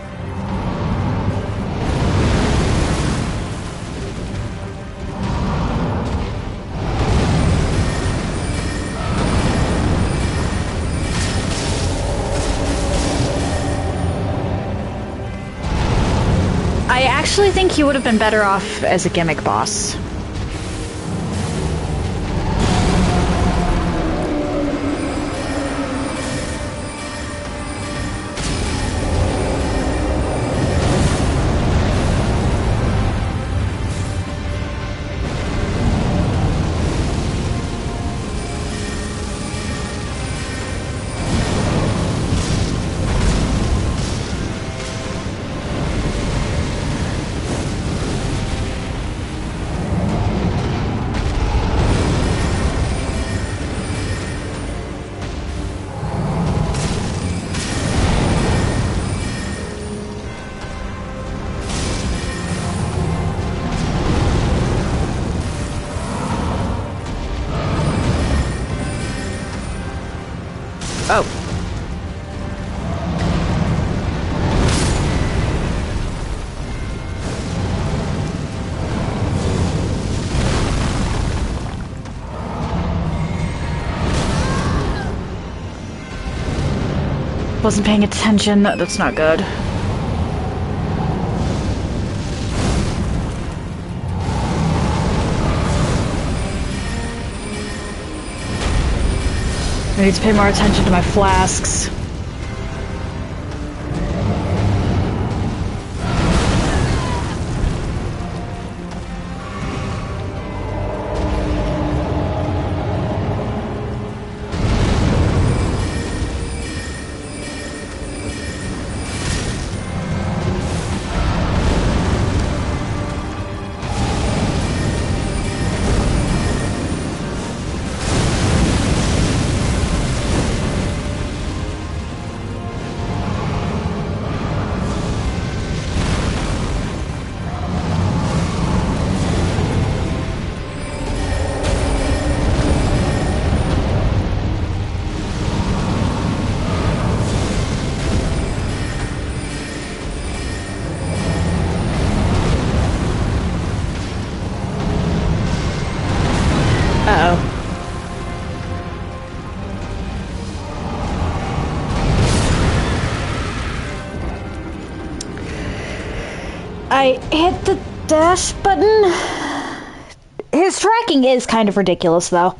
I actually think he would have been better off as a gimmick boss. Oh. Wasn't paying attention. That's not good. I need to pay more attention to my flasks. Uh-oh. I hit the dash button. His tracking is kind of ridiculous, though.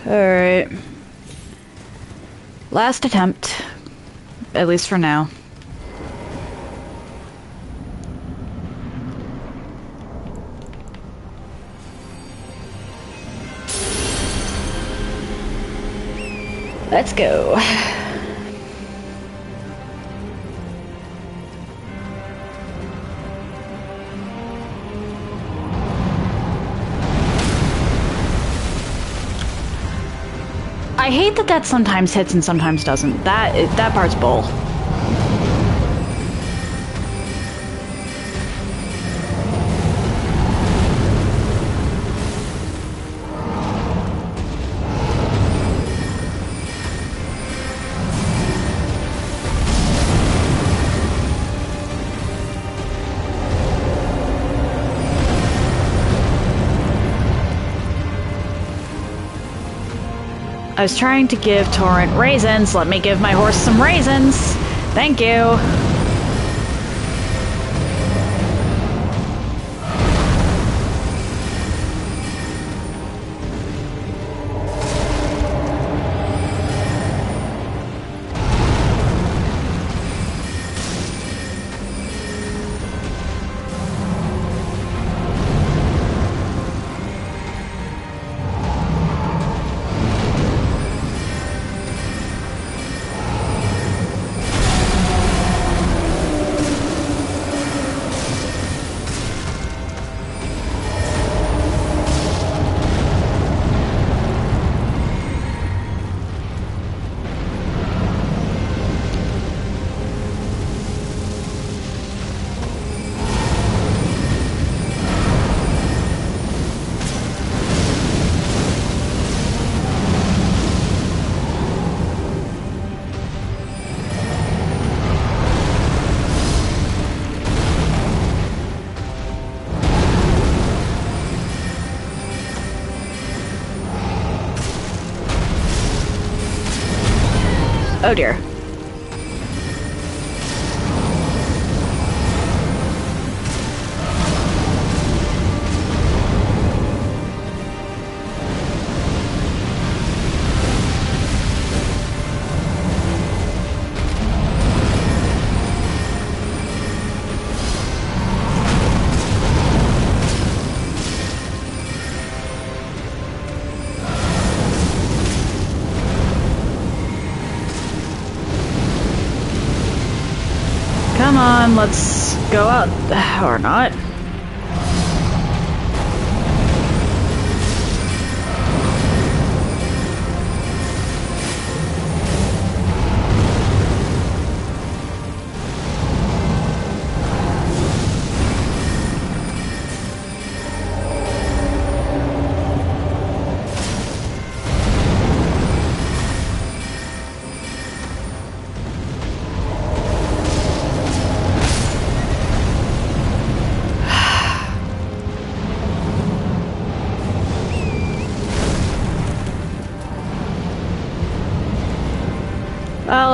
Alright. Last attempt. At least for now. Let's go. I hate that sometimes hits and sometimes doesn't. That part's bull. I was trying to give Torrent raisins. Let me give my horse some raisins. Thank you. Oh dear. Come on, let's go out. Or not.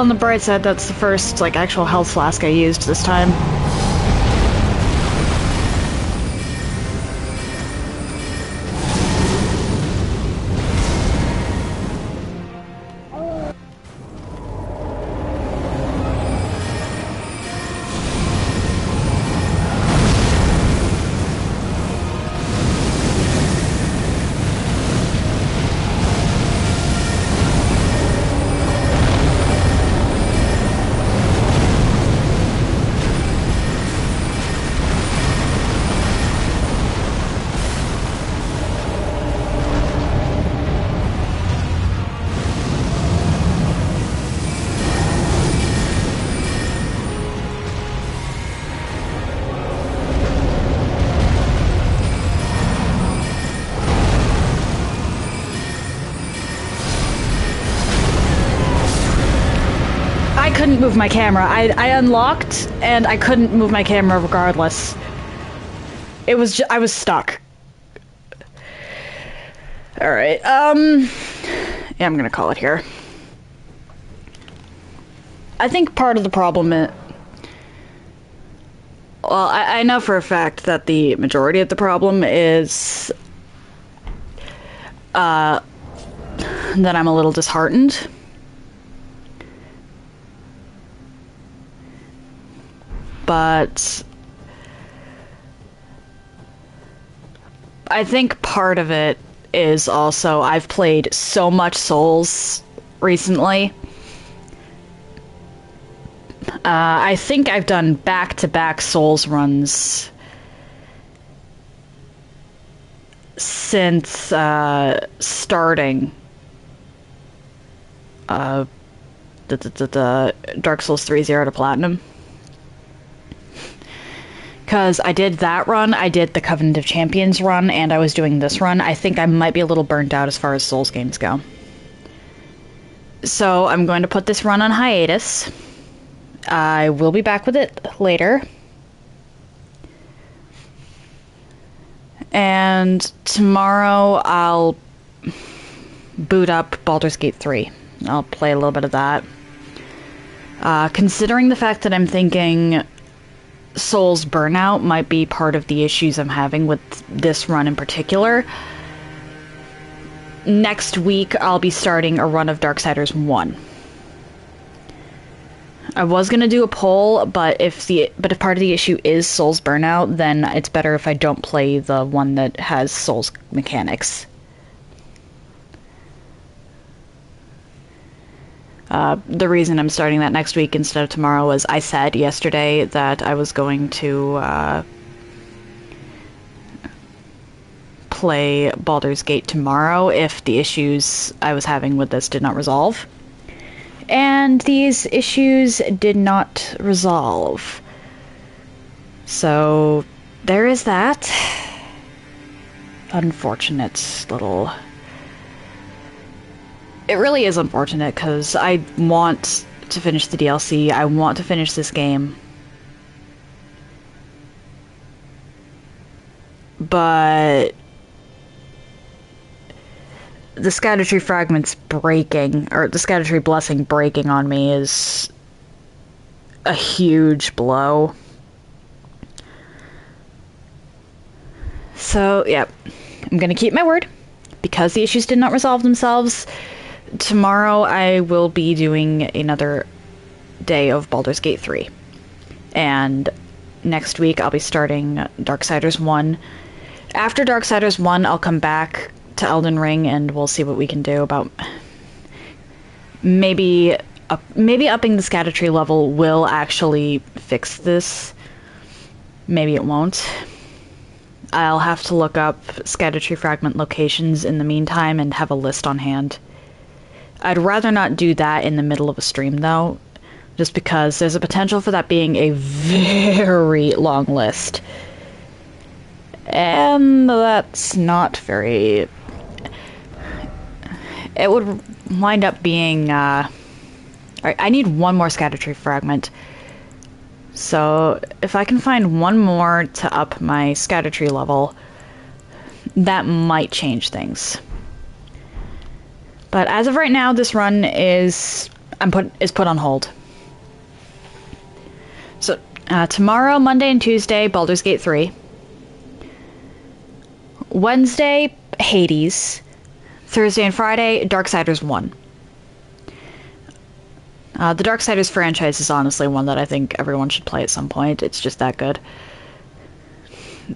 on the bright side, that's the first, like, actual health flask I used this time. I couldn't move my camera. I unlocked, and I couldn't move my camera regardless. It was I was stuck. Alright, yeah, I'm gonna call it here. I think part of the problem is... Well, I know for a fact that the majority of the problem is... that I'm a little disheartened. But I think part of it is also I've played so much Souls recently. I think I've done back-to-back Souls runs since starting the Dark Souls 3 Zero to Platinum. Because I did that run, I did the Covenant of Champions run, and I was doing this run. I think I might be a little burnt out as far as Souls games go. So I'm going to put this run on hiatus. I will be back with it later. And tomorrow I'll boot up Baldur's Gate 3. I'll play a little bit of that. Considering the fact that I'm thinking Souls burnout might be part of the issues I'm having with this run in particular, next week I'll be starting a run of Darksiders 1. I was gonna do a poll, but if part of the issue is Souls burnout, then it's better if I don't play the one that has Souls mechanics. The reason I'm starting that next week instead of tomorrow was I said yesterday that I was going to play Baldur's Gate tomorrow if the issues I was having with this did not resolve. And these issues did not resolve. So there is that. Unfortunate little... It really is unfortunate, because I want to finish the DLC, I want to finish this game. But... the Scattertree Fragments breaking, or the Scattertree Blessing breaking on me is a huge blow. So, yeah, I'm gonna keep my word. Because the issues did not resolve themselves, tomorrow I will be doing another day of Baldur's Gate 3. And next week I'll be starting Darksiders 1. After Darksiders 1, I'll come back to Elden Ring and we'll see what we can do about... Maybe upping the Scattertree level will actually fix this. Maybe it won't. I'll have to look up Scattertree Fragment locations in the meantime and have a list on hand. I'd rather not do that in the middle of a stream, though, just because there's a potential for that being a very long list. And that's not very... It would wind up being... I need one more Scattertree Fragment. So, if I can find one more to up my Scattertree level, that might change things. But as of right now, this run is is put on hold. So tomorrow, Monday and Tuesday, Baldur's Gate 3. Wednesday, Hades. Thursday and Friday, Darksiders 1. The Darksiders franchise is honestly one that I think everyone should play at some point. It's just that good.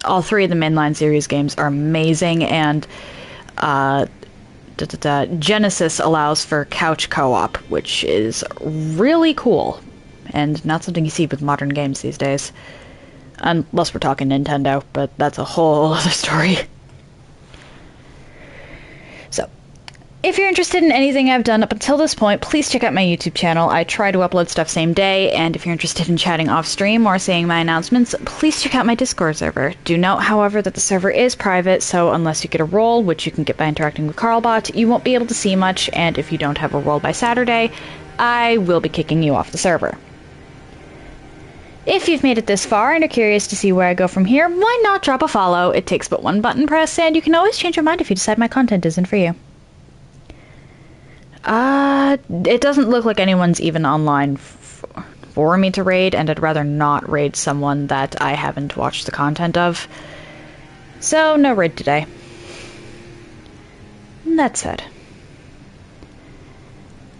All three of the mainline series games are amazing, and Genesis allows for couch co-op, which is really cool, and not something you see with modern games these days. Unless we're talking Nintendo, but that's a whole other story. So, if you're interested in anything I've done up until this point, please check out my YouTube channel. I try to upload stuff same day, and if you're interested in chatting off stream or seeing my announcements, please check out my Discord server. Do note, however, that the server is private, so unless you get a role, which you can get by interacting with Carlbot, you won't be able to see much, and if you don't have a role by Saturday, I will be kicking you off the server. If you've made it this far and are curious to see where I go from here, why not drop a follow? It takes but one button press, and you can always change your mind if you decide my content isn't for you. It doesn't look like anyone's even online for me to raid, and I'd rather not raid someone that I haven't watched the content of. So, no raid today. That said,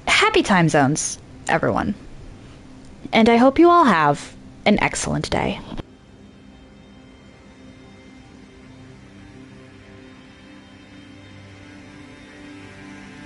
happy time zones, everyone. And I hope you all have an excellent day.